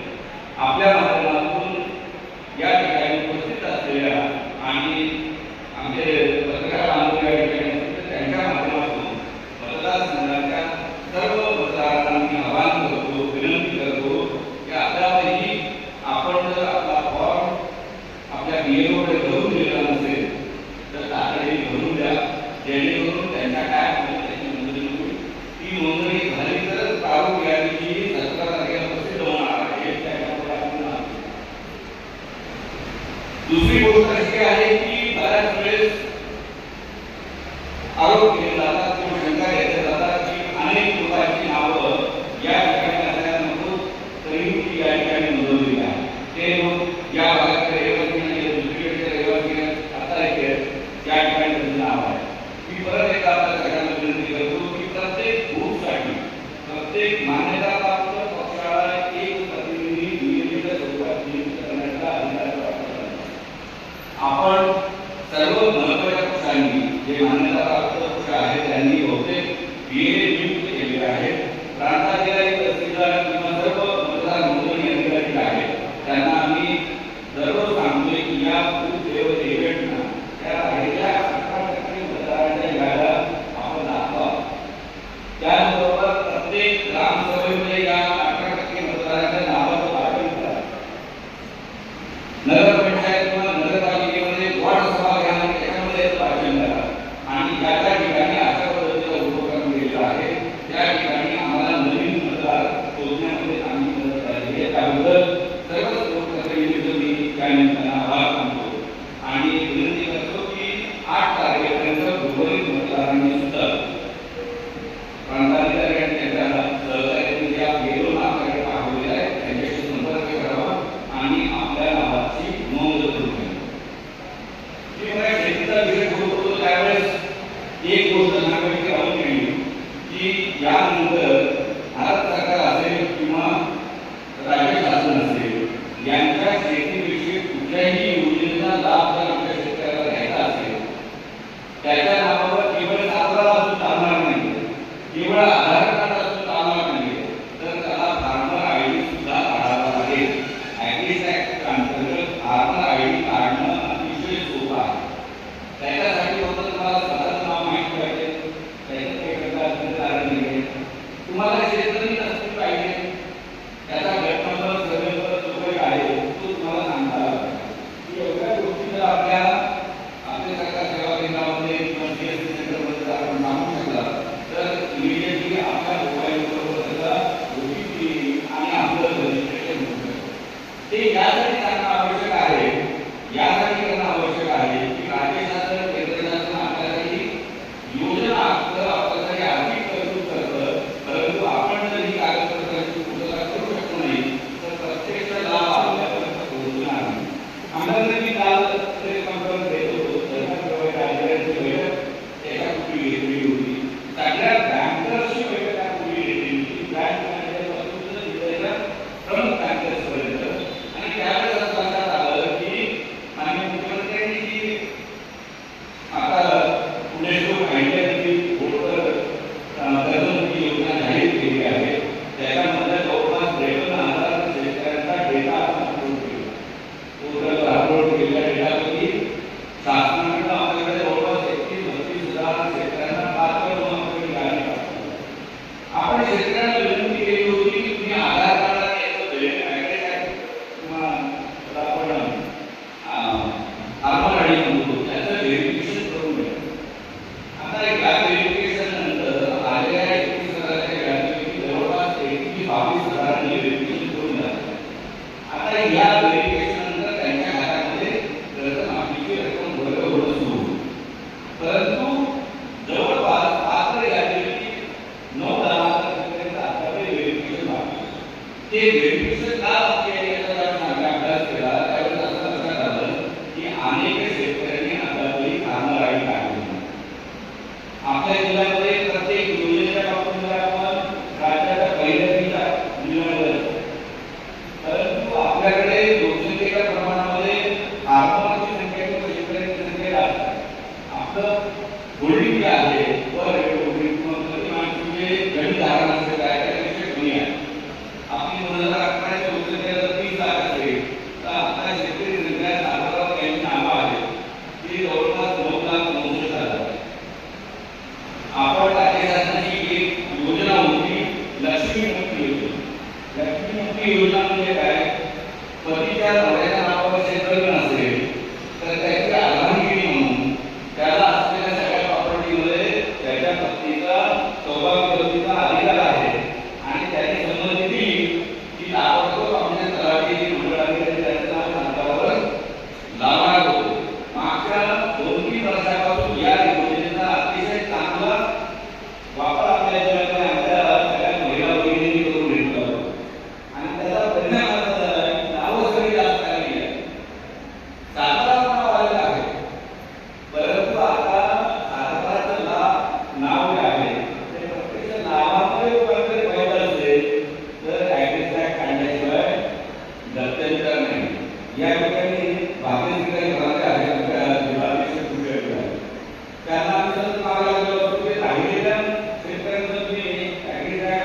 आपल्या माध्यमातून या ठिकाणी उपस्थित असलेल्या आणि आमचे पत्रकार बांधव या ठिकाणी असतील त्यांच्या माध्यमातून मतदारसंघाच्या सर्व मतदारांना मी आवाहन करतो, विनंती करतो की आपल्यालाही आपण जर आता या व्हेरिफिकेशन नंतर त्यांच्या खात्यामध्ये कर्जमाफीची रक्कम होणं सुरू होईल. परंतु जवळपास पात्र यादीची 9-10 शेतकऱ्यांचा आतापर्यंत व्हेरिफिकेशन बाकी आहे. ते व्हेरिफिकेशन का बाकी आहे याचा जेव्हा आम्ही अभ्यास केला त्यावेळेस असं लक्षात आलं की अनेक शेतकऱ्यांनी आतापर्यंत कामगारी काढली नाही. आपल्या जिल्ह्यामध्ये प्रत्येक योजनेच्या बाबतीत आपण राज्याच्या पहिल्या जिल्ह्यामध्ये असतो. परंतु आपल्याकडे लोकसंख्येच्या प्रमाणामध्ये आरमाराची संख्या किंवा शेतकऱ्यांची संख्या जास्त आहे. आपलं होल्डिंग जे आहे वर प्रतिमानचे गणित धारण असेल आहे त्यापेक्षा कमी आहे. आपली 2011 ची लोकसंख्या जर 30 लाख असेल तर आता शेतकरी संख्या साधारण यांची नावं आहेत ती जवळपास 9,69,000 आहे. आपण राज्य शासनाची एक योजना होती लक्ष्मी मुक्ती योजना. लक्ष्मी मुक्ती योजना म्हणजे काय? पतीच्या नवऱ्याच्या नावावर शेतकरी असेल तर त्याची आधारगिरी म्हणून त्याला असलेल्या सगळ्या प्रॉपर्टीमध्ये त्याच्या पत्नीचा सौभाग्यवतीचा अधिकार आहे आणि त्याने संमती दिली की ताबडतोब आपल्या तलाठी मंडळाधिकारी त्यांच्या नावावर लावणार होतो. मागच्या 2-3 वर्षापासून या योजनेचा अतिशय चांगला वापर आपल्या जिल्ह्यामध्ये आमच्या सगळ्या महिला भगिनींनी करून घेतला होता आणि त्याचा परिणाम असा झाला की नावं सगळी जास्त आलेली आहे. सातारा नाव आलेलं आहे परंतु आता साताराचं नाव जे आहे ते प्रत्यक्ष नावामध्ये काहीतरी व्हायचं असेल तर ॲड्रेस टॅग काढल्याशिवाय गत्यंतर नाही. या ठिकाणी बाकी ठिकाणी घराच्या आहेत जिल्हाधीश त्यांना आम्ही सतत मागायला गेलो होतो की राहिलेल्या शेतकऱ्यांचं तुम्ही ॲग्री टॅग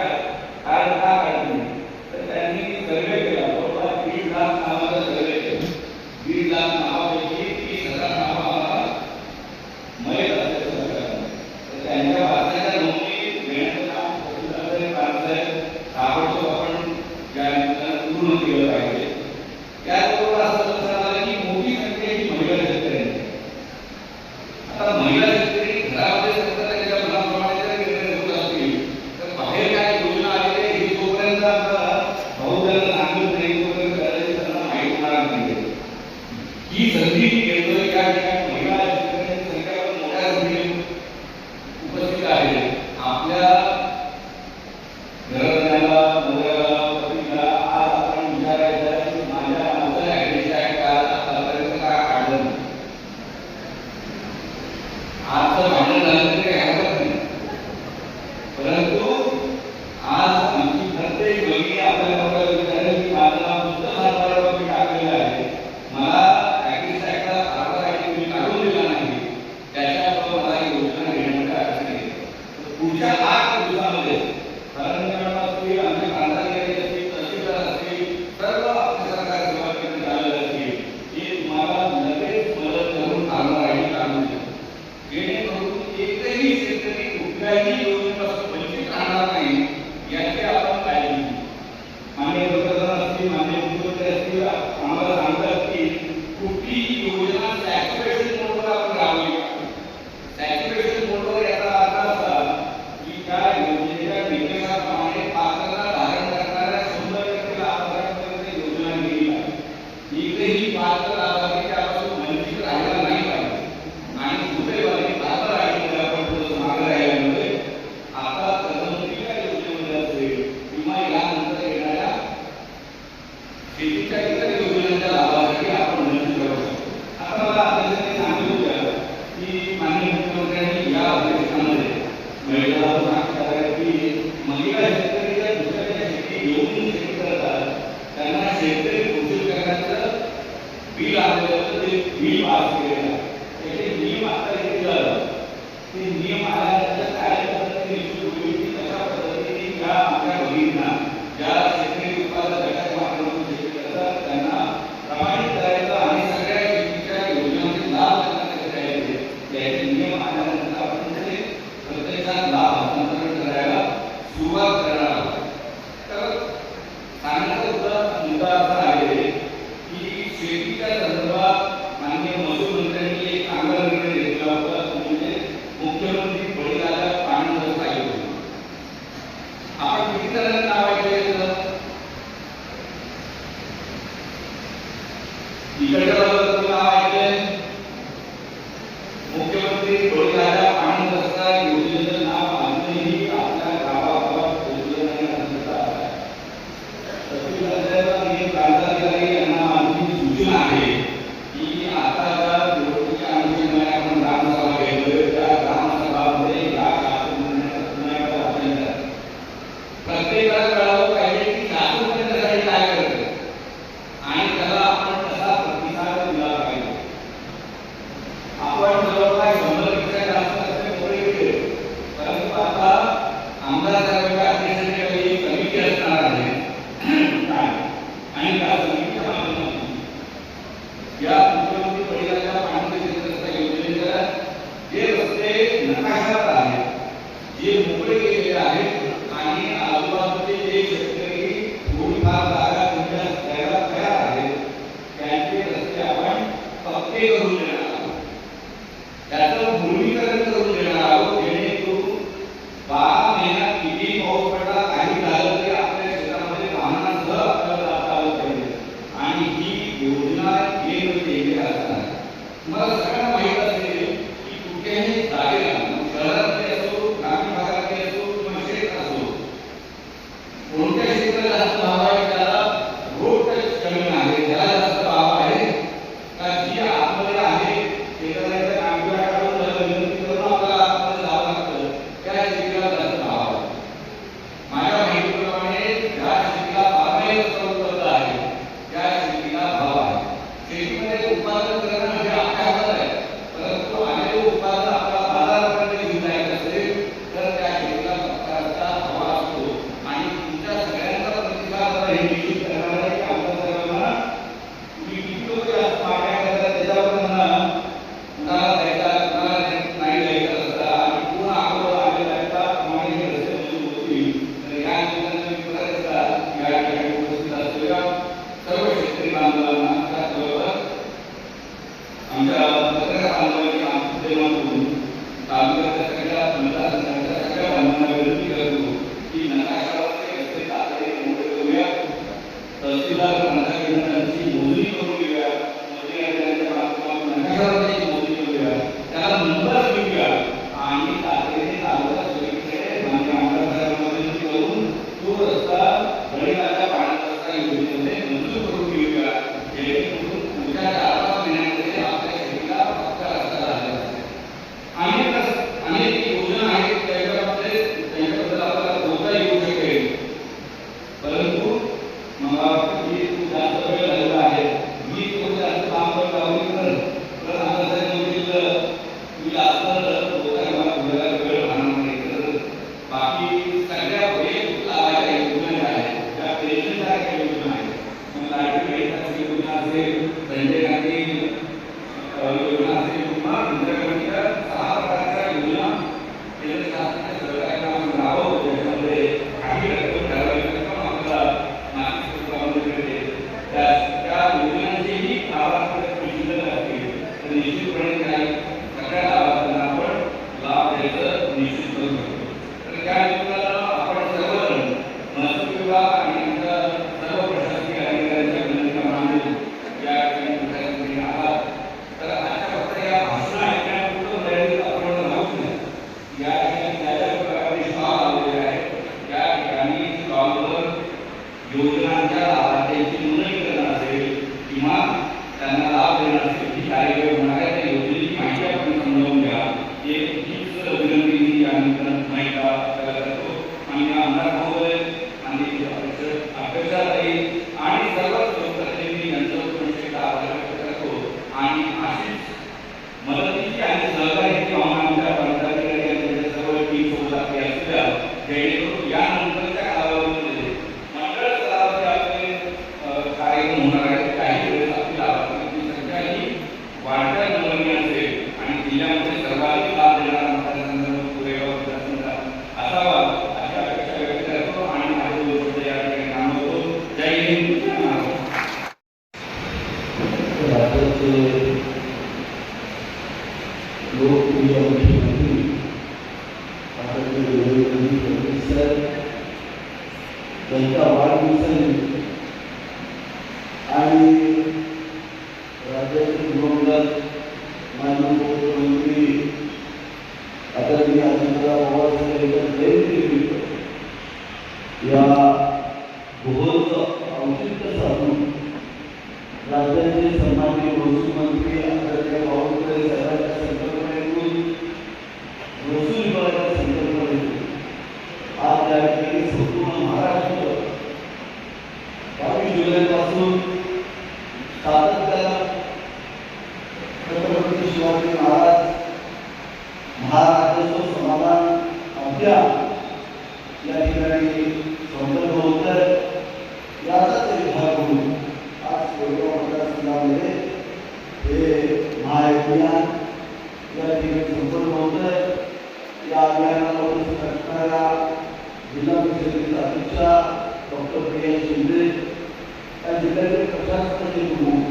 कार्ड का काढत नाही. तर त्यांनी सर्वे केला. जवळपास 1.5 लाख नावाचा सर्वे केला. 1.5 लाख नावापैकी 30,000 नावं आम्हाला माहीत असेल सरकारला. तर त्यांच्या वाचण्याच्या नोंदणी घेण्याचं काम ताबडतोब आपण या निमित्तानं पूर्ण केलं पाहिजे. त्याचबरोबर असं लक्षात आलं की मोठी संख्या ही महिला शेतकऱ्यांची. आता महिला शेतकरी घरामध्ये फक्त त्यांच्या मुलांप्रमाणे जर निर्णय होत असतील तर बाहेर काय योजना आलेली आहे ही जोपर्यंत भाऊ त्यांना सांगत नाही तोपर्यंत कदाचित त्यांना माहीत होणार नाही. ही संधी घेतोय या ठिकाणी महिला शेतकऱ्यांची संख्या पण मोठ्या संख्येने उपस्थित आहे. आपल्या घराण्याला नवऱ्याला पतीला आज आपण विचारायचं आहे की माझ्या नावाचं ॲड्रेस टॅग कार्ड आतापर्यंत का काढलं नाही. आजचं भांडण झालं तरी काही हरकत नाही परंतु आज आमची प्रत्येक भगिनी आपल्याला विचारेल की माझं नाव नुसतं साताऱ्यावर मी टाकलेलं आहे मला ॲग्री टॅगचा आधार आय डी मी काढून दिला नाही त्याच्याबरोबर मला ही योजना घेण्यामध्ये अडचण येते. पुढच्या 8 दिवसामध्ये कारण असतील आमचे प्रांताधिकारी असतील तहसीलदार असतील सर्व आपल्या सरकार सेवा केंद्र झालेले असतील हे तुम्हाला लगेच मदत करून आधार आय डी काढून देतात. जेणेकरून एकही शेतकरी कुठल्याही योजनेपासून वंचित राहणार नाही याची आपण काळजी घेऊ. मान्य पंतप्रधान असतील मान्य मुख्यमंत्री असतील आम्हाला सांगतात की कुठलीही योजना सॅच्युरेशन मोडवर आपण राबवली पाहिजे. सॅच्युरेशन मोडवर याचा अर्थ असा की त्या योजनेच्या निकषाप्रमाणे पात्रता धारण करणाऱ्या 100% लाभार्थ्यांपर्यंत योजना गेली पाहिजे. एकही पात्र लाभार्थी त्यापासून वंचित राहिला नाही पाहिजे. आणि दुर्दैवाने बाजार आहे आपण थोडंसं मागे राहिल्यामुळे आता प्रधानमंत्रीच्या योजनेमध्ये असेल किंवा यानंतर येणाऱ्या शेतीच्या इतर योजनांच्या लाभासाठी आपण वंचित राहू शकतो. आता मला अध्यक्षांनी सांगितलं होतं की माननीय मुख्यमंत्र्यांनी या अधिवेशनामध्ये महिला सांगतात की महिला शेतकरी जर दुसऱ्याच्या शेती येऊन शेती करतात त्यांना शेतकरी घोषित करण्याचं बिल आलेलं होतं ते बिल पास केलेलं आहे. त्याचे नियम आता घेतलं ते नियम आल्यानंतर काय पद्धतीने निश्चित होईल की कशा पद्धतीने ज्या आपल्या भगिनींना ज्या शेतकरी उत्पादक गटाच्या माध्यमातून शेती करतात त्यांना प्रमाणित करायचं आणि सगळ्या शेतीच्या योजनांचे लाभ त्यांना कसे द्यायचे याचे नियम आल्यानंतर आपण ते प्रत्यक्षात लाभ हस्तांतरण करायला सुरुवात करणार आहोत. तर सांगण्याचा मुद्दा असा आहे की शेतीच्या संदर्भात माननीय महसूल इकडच्या बाजूला तुम्ही नाव ऐकलंय मुख्यमंत्री डोळीराजा पाणी रस्ता योजनेचं नाव अजूनही आपल्या गावागावात पोहोचलं नाही असं आहे. तहसीलदार आणि प्रांताधिकारी यांना माझी सूचना आहे की आता निवडणुकीच्या अनुषंगाने आपण ग्रामसभा घेतोय त्या ग्रामसभामध्ये या प्रत्येकाला कळावं पाहिजे की शासन त्याच्यासाठी काय करतं आणि त्याला आपण कसा प्रतिसाद दिला पाहिजे. आपण जवळपास 100पेक्षा जास्त असे मोठे केले परंतु आता आमदार साहेबांच्या अध्यक्षतेखाली कमिटी असणार आहे आणि त्या समितीच्या माध्यमातून या मुख्यमंत्री परिवाराच्या पाणी रस्ता योजनेच्या जे रस्ते नकाशात आहेत जे मोकळे केलेले आहेत आणि आजूबाजूचे जे शेतकरी थोडीफार जागा तुमच्या द्यायला तयार आहेत त्यांचे रस्ते आपण पक्के करून देणार आहोत. त्याचं भूमीकरण करून देणार आहोत जेणेकरून 12 महिन्यात किती पाऊस पडला काही झालं तरी आपल्या शेतामध्ये वाहनांसह आपल्याला जाता आलं पाहिजे आणि ही योजना केंद्र असणार. तुम्हाला सगळ्यांना माहित असेल की कुठल्याही जागेला शहरातले असो ग्रामीण भागातले असो किंवा शेत असो कोणत्या क्षेत्राला जास्त भाव आहे त्याला रोड टच जमीन आहे त्याला जास्त भाव आहे का जी आतमध्ये आहे शेतकऱ्याच्या कामगार काढून विनंती करून आपल्याला आतमध्ये जावं लागतं त्या शेतीला जास्त भाव आहे. माझ्या माहितीप्रमाणे ज्या शेतीला पाणी उपलब्ध आहे त्या शेतीला भाव आहे. शेतीमध्ये उत्पादन करणं म्हणजे आपल्या हातात आहे परंतु आलेलं उत्पादन आपल्याला बाजारापर्यंत घेऊन जायचं असेल तर त्या शेतीला प्रकारचा हवा असतो आणि तुमच्या सगळ्यांचा प्रतिसाद हे निश्चित करणार आहे की आपल्या सर्वांना तुम्ही किती लोक जास्त मागण्या करता त्याच्यावर त्यांना कुणाला द्यायचा कुणाला नाही द्यायचा रस्ता आणि पुन्हा अगोदर आलेला आहे प्रमाणे हे रस्ते मंजूर होतील. तर या योजनेचा मी परत एकदा या ठिकाणी उपस्थित असलेल्या सर्व शेतकरी बांधवांना त्याचबरोबर आमच्या पत्रकार बांधवांच्या माध्यमातून तालुक्याच्या सगळ्या मतदारसंघाच्या सगळ्या बांधवांना विनंती करतो की नकाशावरचे रस्ते तातडीने मोठे करूया. तहसीलदार प्रांताधिकाऱ्यांची मोजणी करून घेऊया. मोजणी अधिकाऱ्यांच्या माध्यमातून नकाशावरची मोजणी करूया त्याला नंबर घेऊया आणि तातडीने तालुका समितीकडे मान्य आमदार साहेबांना विनंती करून तो रस्ता डोळीराजा पाणी रस्ता योजनेमध्ये मंजूर करून घेऊया जेणेकरून पुढच्या 4-5 महिन्यांमध्ये आपल्या शेतीला पक्का रस्ता झाला असेल. अनेक योजना आहेत त्यांच्याबद्दल आपल्याला बोलता येऊ शकेल परंतु मला वाटतं की खूप जास्त वेळ झालेला आहे. मी खूप जास्त काम लावली तर आमदार साहेब म्हणतील तुम्ही जास्त बोलताय मला बोलायला वेळ राहणार नाही तर बाकी सगळ्या वैयक्तिक लाभाच्या योजना आहेत त्या पेन्शनसारख्या योजना आहेत. मग लाडकी बहीण योजना असेल संजय गांधी योजना असेल किंवा इंदिरा गांधीच्या 6 प्रकारच्या योजना केंद्र शासनाच्या सहकार्याने आपण राबवतो ज्याच्यामध्ये काही रक्कम ठराविक रक्कम आपल्याला मासिक स्वरूपामध्ये मिळते. त्या योजनांचेही लाभार्थी शिल्लक असतील तर निश्चितपणे त्या सगळ्या लाभार्थ्यांना आपण लाभ द्यायचं निश्चित करू शकतो. तर त्या योजनेला आपण सर्वजण महसूल विभाग आणि आमच्या सर्व प्रशासकीय अधिकाऱ्यांच्या विनंतीप्रमाणे या ठिकाणी आहात. तर आजच्या फक्त या भाषण ऐकण्यापुरतं मर्यादित आपण राहूच नाही. या ठिकाणी ज्या ज्या प्रकारे स्टॉल आलेले आहेत त्या ठिकाणी स्टॉलवर योजनांच्या लाभार्थ्यांची नोंदणी करणं असेल किंवा त्यांना लाभ देणं असेल ही कार्यक्रम होणार आहे त्या योजनेची माहिती आपण समजावून घ्या. हीच विनंती मी या निमित्तानं माहिती करतो. आणि आमदार महोदय आणि अध्यक्षाताई आणि सर्वच लोकप्रतिनिधी यांच्यावर पण आभार व्यक्त करतो आणि अशीच मदतीची आणि सहकार्याची भावना आमच्या प्रांताधिकारी आणि त्यांच्या सर्व टीम सोबत आपली असल्या जेणेकरून यानंतरच्या कालावधीमध्ये मंडळ स्तरावरचे आपले कार्यक्रम होणार आहेत काही वेळेस सन्माननीय महसूल मंत्री आदरणीय बावनकुळे साहेबांच्या संकल्पनेतून महसूल विभागाच्या संकल्पनेतून आज या ठिकाणी संपूर्ण महाराष्ट्र 22 जुलैपासून सातत्यानं छत्रपती शिवाजी महाराज महाराष्ट्र समाधान अभियान या ठिकाणी संकल्प होत आहे. याचाच एक भाग म्हणून आज कोरेगाव मतदारसंघामध्ये हे महाअभियान या ठिकाणी संपन्न होत आहे. या अभियानाला उपस्थित असणाऱ्या जिल्हा परिषदेचे अध्यक्ष डॉक्टर प्रिया शिंदे या जिल्ह्याचे प्रशासनाचे प्रमुख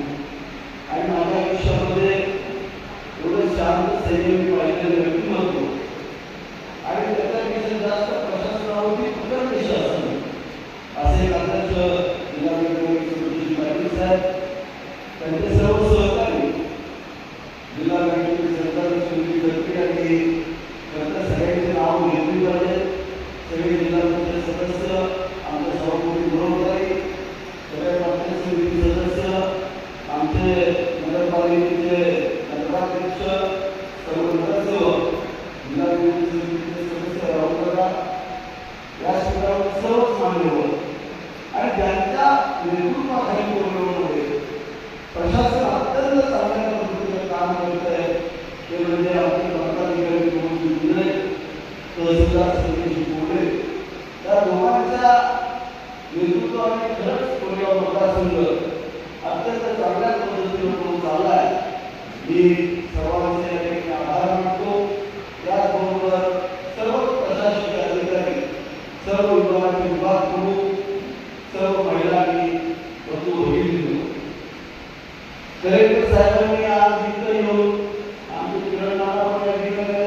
आणि माझ्या आयुष्यामध्ये एवढं शांत संयमी पाहिलेलं व्यक्तिमत्व आणि त्याच्यापेक्षा जास्त प्रशासनावरती प्रकट शासन असे एक अध्यक्ष जिल्हाधिकारी पाटील साहेब त्यांचे सर्व सहकारी जिल्हा बँकेचे सरकारी सुनील गडकरी आणि त्यांच्या सगळ्यांचे नाव घेतली पाहिजे. सगळे जिल्हा परिषद सदस्य आमच्या सभापती गुरवताई सगळे पंचायत समिती सदस्य आमचे नगरपालिकेचे नगराध्यक्ष सर्व नगरसेवक जिल्हा परिषद समितीचे सदस्य राहुलदादा या सगळ्यांवर सर्वच मान्यवर आणि ज्यांच्या नेतृत्वाखाली कोरेगावमध्ये प्रशासन अत्यंत चांगल्या पद्धतीने काम करत आहे ते म्हणजे आमचे प्रांताधिकारी तहसीलदार सतीश बोले या दोघांच्या नेतृत्वाने खरंच कोरेगाव मतदारसंघ अत्यंत चांगल्या पद्धतीने करून चालला आहे. मी सर्वांचे अनेक आभार मानतो. त्याचबरोबर सर्व प्रशासकीय अधिकारी सर्व विभागाचे विभाग प्रमुख सर्व महिलांनी वधू भगिनी कलेक्टर साहेबांनी आज इथं येऊन आमचे किरण नाना पण या ठिकाणी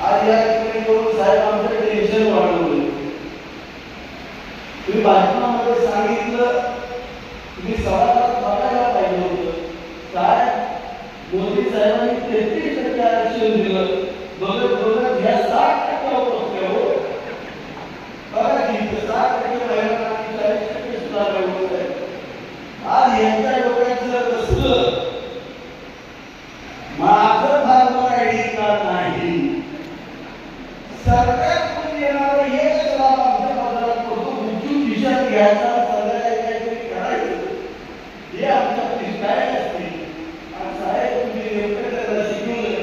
आज या ठिकाणी येऊन साहेब आमचं टेन्शन वाढवलं. तुम्ही भाषणामध्ये सांगितलं तुम्ही समाजात बघायला पाहिजे होतं. साहेब मोदी साहेबांनी 33% आरक्षण दिलं. बघत बघत ह्या 60% पोहोचले हो. बघा की 60% महिलांना 40% सुद्धा मिळवत आहे. आज यांच्या डोक्याचं कसलं माझं फार्मर आयडी कार्ड नाही सरकारकडून येणारं एक लाभ आमच्या बाजारात पडतो उचलून खिशात घ्यायचा सगळ्या काहीतरी करायचं हे आमच्या स्टाईल असते. आणि साहेब तुम्ही नेमकं त्याला शिकवलं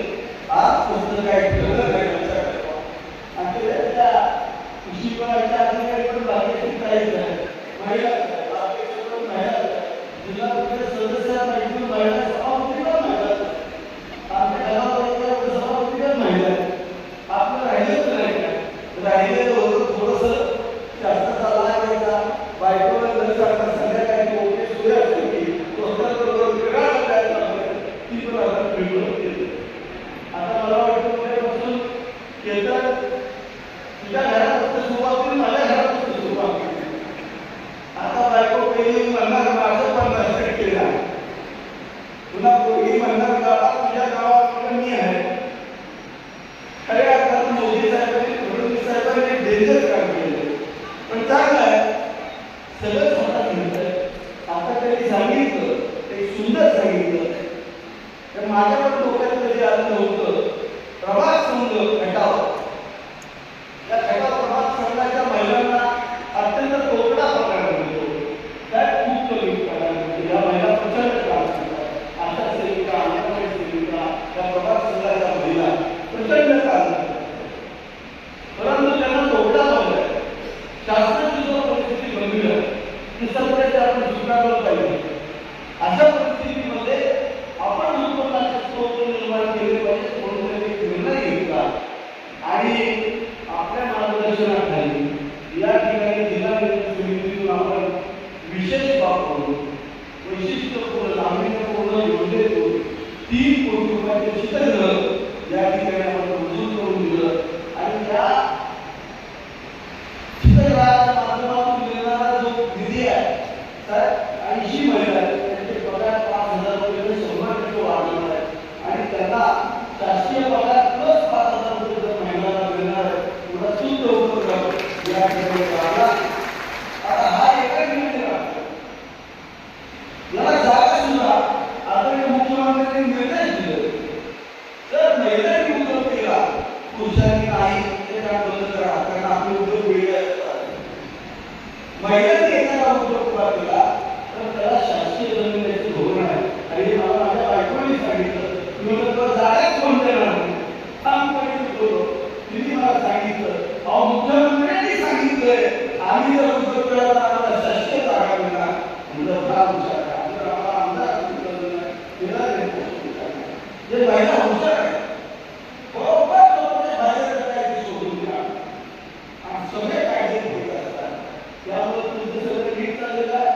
आज पुस्तक काय ठरलं काय आणि त्या शिकवण्याच्या अधिकारी पण बाकी शिकायचं महिला जिल्हा परिषद सदस्यांपैकी महिला सभापती पण महिला आमच्या गावात सभापती पण महिला आपलं राहिलंच नाही का राहिलेलं होतं थोडंसं शासनाचा लाभ घ्यायचा बायकोला जर सरकार संध्याकाळी ओके सुरू असते की ती पण आता मिळवून देते. आता मला वाटतं उद्यापासून केंद्र तुझ्या घरापासून सुरुवात होईल माझ्या घरापासून सुरुवात होईल. आता बायको पहिली म्हणणार माझं 50% आहे पुन्हा पोरगी म्हणणार गावा तुझ्या गावाकडे मी आहे. खऱ्या अर्थात मोदी साहेबांनी फडणवीस साहेबांनी डेंजर काम केलं पण चांगलं आहे सगळं स्वतः घेतलंय. आता त्यांनी सांगितलं ते सुंदर सांगितलं तर माझ्या पण डोक्यात कधी आलं नव्हतं. प्रभाग संघ खटाव या खटाव प्रभाग संघाच्या महिलांना अत्यंत तोकडा पगार मिळतो. त्यात खूप कमी पगार मिळतो. या महिला प्रचंड काम करतात. आशा सेविका अंगणवाडी सेविका या प्रभाग संघाच्या महिला प्रचंड काम करतात परंतु त्यांना तोकडा पडलाय. शासनाची जो परिस्थिती गंभीर आहे ती सगळ्याचे आपण स्वीकारलं पाहिजे. अशा परिस्थितीमध्ये आपण उत्पन्नाचे स्रोत निर्माण केले पाहिजे म्हणून त्यांनी निर्णय घेतला आणि आपल्या मार्गदर्शनाखाली या ठिकाणी जिल्हा समितीतून आपण विशेष वापर वैशिष्ट्यपूर्ण नाविन्यपूर्ण योजनेतून 3 कोटी रुपयाचे शीतगृह या ठिकाणी आपण मंजूर करून दिलं आणि त्या शीतगृहाच्या माध्यमातून मिळणारा जो निधी आहे तर 80 महिलांनी एखादा उद्योग उभा केला तर त्याला शासकीय जमीन द्यायचं धोरण आहे. आणि हे मला माझ्या बायकोनी सांगितलं. मी म्हटलं जागाच कोण देणार नाही. ठामपणे बोललो. तिने मला सांगितलं, अहो मुख्यमंत्र्यांनी सांगितलंय आम्ही जर उद्योग केला तर आम्हाला शासकीय जागा मिळणार. म्हणलं फार हुशार आहे. आमचा आमदार तिला जे महिला हुशार आहे बरोबर लोकांच्या बाहेर कायदे शोधून द्या आणि सगळे कायदे घेत असतात. त्यामुळे तुमचं सगळं नीट चाललेलं आहे,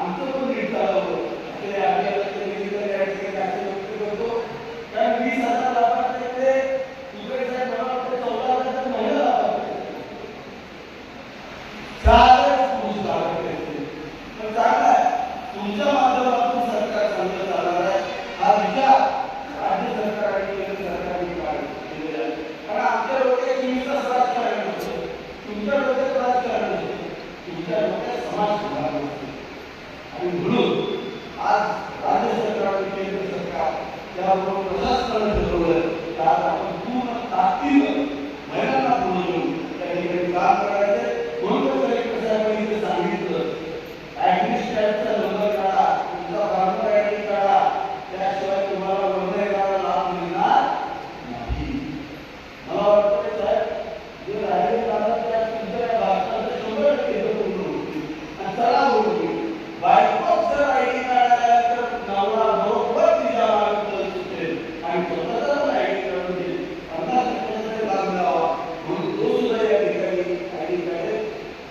आमचं पण नीट चालवलं. ते आपल्याला करतो कारण 20,000 लाभार्थी तुकडे साहेब मला वाटतं 14,000 महिला लाभार्थी चारच पुरुष लाभार्थी. पण चांगलं आहे तुमच्या माध्यमातून सरकार चांगलं चालणार आहे. हा विचार राज्य सरकार आणि केंद्र सरकारने केलेला आहे. कारण आमच्या डोक्यात चोवीस राजकारण नसतं, तुमच्या डोक्यात राजकारण नसतं, तुमच्या डोक्यात समाज सुधारणा नसते. आणि म्हणून आज राज्य सरकार आणि केंद्र सरकार त्याबरोबर प्रशासनाने ठरवलं की आज आपण पूर्ण ताकदीनं महिलांना पुढे घेऊन त्या ठिकाणी काम करायचं. म्हणून कलेक्टर साहेबांनी इथे सांगितलं ॲडमिनिस्ट्रेटरचा नंबर काढा, तुमचा फार्मर आय डी काढा, त्याशिवाय तुम्हाला वर्ग येणारा लाभ मिळणार नाही. मला वाटतं साहेब जे राहिले जातात त्या तुमच्या भारताचं 100% पूर्ण होतील. आणि चला बोलू बायकोच जर आय डी कार्ड आला तर नवरा बरोबर तिच्या मागे सुटेल आणि स्वतःचा पण आय डी कार्ड देईल. 50% लाभ मिळावा म्हणून तो सुद्धा या ठिकाणी आय डी कार्ड आहे.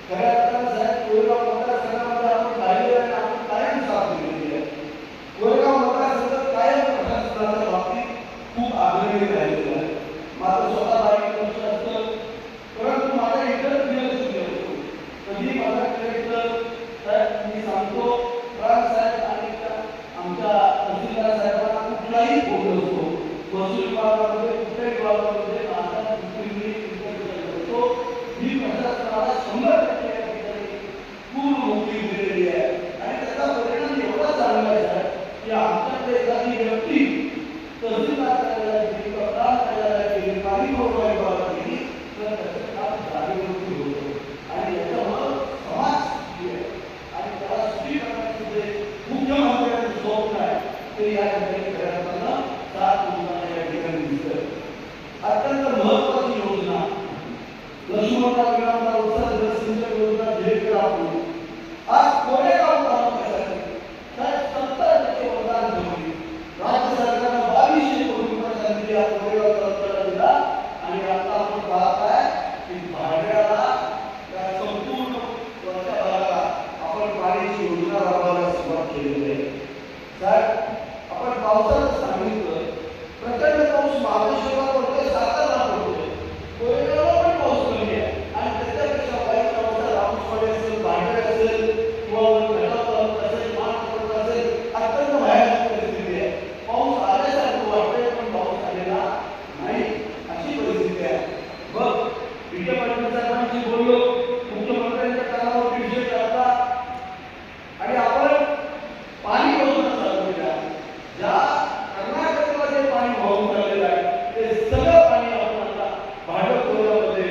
खऱ्या अर्थानं साहेब कोरेगाव मतदारसंघामध्ये आपण पाहिलेलं आहे, आपण कायम साथ दिलेली आहे. कोरेगाव मतदारसंघ कायम प्रशासनाच्या बाबतीत खूप आग्रही राहिलेला आहे. माझं स्वतः बारीक लक्ष असतं, परंतु माझा इतर क्लिअर असतो. कधी माझा कलेक्टर साहेब मी सांगतो साहेब आणि आमच्या तहसीलदार साहेबांना कुठलाही फोन नसतो. महसूल विभागामध्ये कुठल्याही विभागामध्ये माझा करतो. मी प्रशासनाला 100% या ठिकाणी पूर्ण मोकळी दिलेली आहे. आणि त्याचा परिणाम एवढा चांगला आहे की आमच्याकडे एखादी व्यक्ती तहसीलदार कार्यालयात गेली, प्रांत कार्यालयात गेली, पाणी पुरवठा विभागात गेली तर त्याचं काम जागेवरती होतं. आणि याच्यामुळं समाज सुखी आहे. आणि त्याला सुखी करण्याचं जे मुख्यमंत्र्यांचं स्वप्न आहे ते या ठिकाणी खऱ्या साथ होताना या ठिकाणी दिसतं. अत्यंत महत्वाची योजना लक्ष्मणराव विनामदार उत्सव जलसिंचन योजना भेट राबवली. आज कोरेगाव तालुक्यासाठी साहेब 70% वरदान ठेवली. राज्य सरकारनं 2200 कोटी रुपये निधी या कोरेगाव तालुक्याला दिला. आणि आता आपण पाहत आहे की भाड्याला त्या संपूर्ण वरच्या भागाला आपण पाण्याची योजना राबवायला सुरुवात केलेली आहे. साहेब आपण पावसाचं सांगितलं प्रचंड पाऊस महाबळेश्वरात पडतोय, सातारला पडतोय, कोरेगावला पण पाऊस कमी आहे. आणि त्याच्यापेक्षा वाईट अवस्था रामस्वाडी असेल, भांडे असेल किंवा घटाव तालुका असेल, मान तालुका असेल, अत्यंत भयानक परिस्थिती आहे. पाऊस आल्यासारखं वाटतंय पण पाऊस आलेला नाही अशी परिस्थिती आहे. मग विखे पाटील साहेबांशी बोललो, मुख्यमंत्र्यांच्या कानावर विषय टाकला आणि आपण पाणी योजना चालू केल्या. ज्या कर्नाटकला जे पाणी वाहून चाललेलं आहे ते सगळं पाणी आपण आता भाडक खोऱ्यामध्ये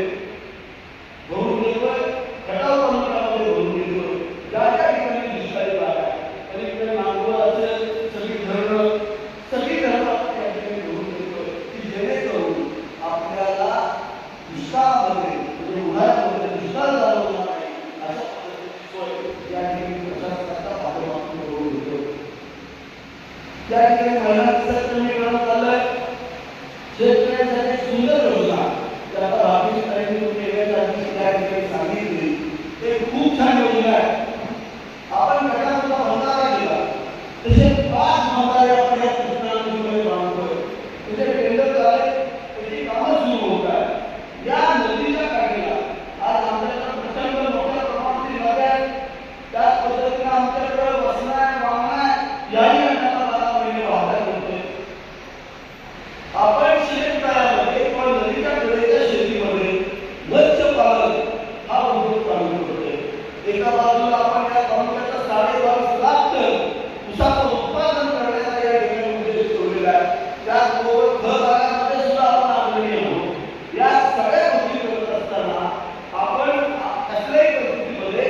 भरून घेतोय, खटाव तालुक्यामध्ये भरून घेतोय. ज्या ज्या ठिकाणी दुष्काळी भाग आहे पलीकडे नांदोर असेल, सगळी धरणं आपण या ठिकाणी भरून घेतोय की जेणेकरून आपल्याला दुष्काळामध्ये म्हणजे उन्हाळ्यामध्ये दुष्काळ जाणवणार नाही अशा पद्धतीची सोय या ठिकाणी प्रशासनाच्या माध्यमातून करून घेतोय. त्या ठिकाणी महिलांचं सक्षमीकरण चाललंय. शेतकऱ्यांसाठी सुंदर योजना त्या आता भाभी ताईंनी केल्याची त्या ठिकाणी सांगितली ते खूप छान योजना आहे. आपण गटाचा भंडारा केला तसे 5 भंडारे आपण या कृष्णा नदीमध्ये बांधतोय. त्याचे टेंडर झाले, त्याची कामं सुरू होत आहे. या नदीच्या काठीला आज आमच्याकडे प्रचंड मोठ्या प्रमाणात नद्या आहेत. त्याच पद्धतीने आमच्याकडे वसना आहे, वामना आहे, याही नद्यांना 12 महिने वाहता होते. आपण शेतकऱ्यामध्ये किंवा नदीच्या कडेच्या शेतीमध्ये मत्स्यपालन हा उद्योग चालू होतोय. एका बाजूला आपण या तालुक्याचा 22.5 लाख टन उसाचं उत्पादन करण्याचा या ठिकाणी उद्देश ठेवलेला आहे. त्याचबरोबर फळबागांमध्ये सुद्धा आपण आग्रही आहोत. या सगळ्या गोष्टी करत असताना आपण कसल्याही परिस्थितीमध्ये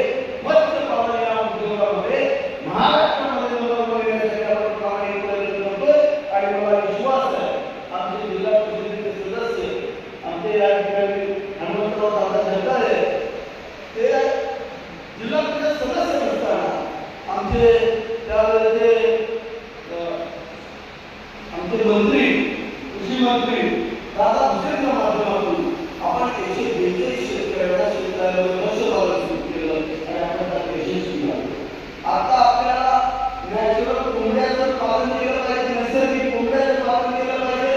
आमचे त्यावेळेचे आमचे मंत्री कृषी मंत्री दादा भुसेंच्या माध्यमातून आपण 142 शेतकऱ्यांना शेतकऱ्यावर वर्ष लावलं सुरू केलं आणि आपण त्यात यशस्वी झालो. आता आपल्याला नॅचरल कोंबड्याचं पालन केलं पाहिजे, नैसर्गिक कोंबड्याचं पालन केलं पाहिजे,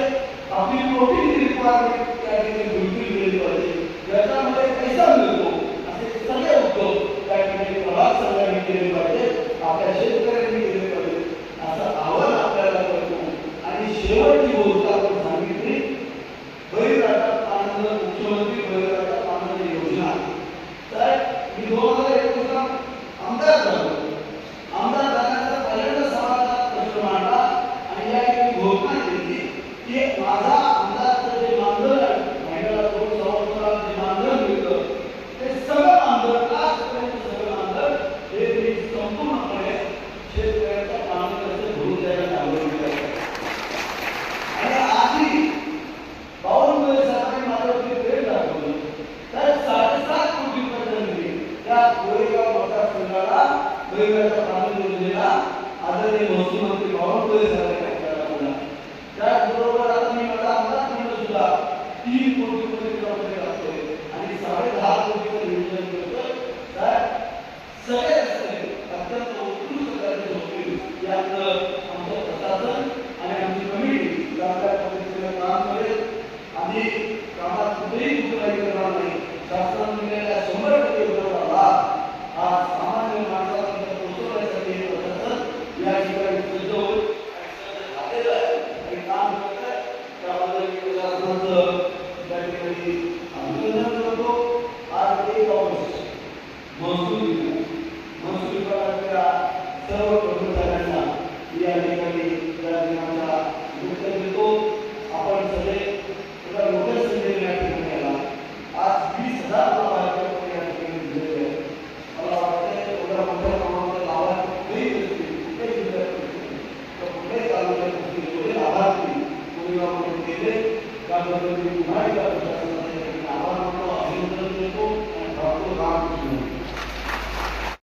आपली प्रोटीन रिक्वायरमेंट त्या ठिकाणी बिलकुल केली पाहिजे, ज्याच्यामध्ये पैसा मिळतो असे सगळे उद्योग त्या ठिकाणी प्रभाग संघाने केले पाहिजे, आपल्या शेतकऱ्यांनी केले पाहिजे असं आव्हान आपल्याला करतो. आणि शेवटची गोष्ट आपण सांगितली, बळीराजात आनंद, मुख्यमंत्री बळीराजात आनंद योजना. तर मी 2021 ला आमदार झालो. आमदार झाल्यानंतर पहिल्यांदा समाजात प्रश्न मांडला आणि या ठिकाणी घोषणा केली की माझा आमदारचं जे मानधन आहे, महिन्याला 2 संवत्सरात जे मानधन मिळतं ते सगळं मानधन, आजपर्यंत सगळं मानधन हे मी संपूर्णपणे शेतकऱ्याच्या मानधनाचे भरून द्यायला सांगितलं आहे. आणि आधी बावनकुळे साहेबांनी माझ्यावरती प्रेम दाखवलं. तर 7.5 कोटी रुपये त्या कोरेगाव मतदारसंघाला वेगवेगळ्या पालन योजनेला आदरणीय महसूल मंत्री बावनकुळे साहेबांनी दाखवला. त्याचबरोबर आता मी माझा आमदार म्हणून सुद्धा 3 कोटी रुपये त्यामध्ये लागतोय आणि 10.5 कोटीचं नियोजन करतोय. सगळे रस्ते अत्यंत उत्कृष्ट दर्जाचे होतील यात आमचं प्रशासन आणि आमची कमिटी चांगल्या पद्धतीने काम करेल. आम्ही कामात कुठेही कुठलाही करणार नाही. शासनाने दिलेल्या 100% योजनेचा लाभ हा सामान्य माणसापर्यंत पोहोचवण्यासाठी हे प्रशासन या ठिकाणी सज्ज होईल आलेलं आहे आणि काम करत आहे. त्याबद्दल मी प्रशासनाचं त्या ठिकाणी अभिनंदन करतो. आज 1 ऑगस्ट महसूल विभागाच्या सर्व कर्मचाऱ्यांना या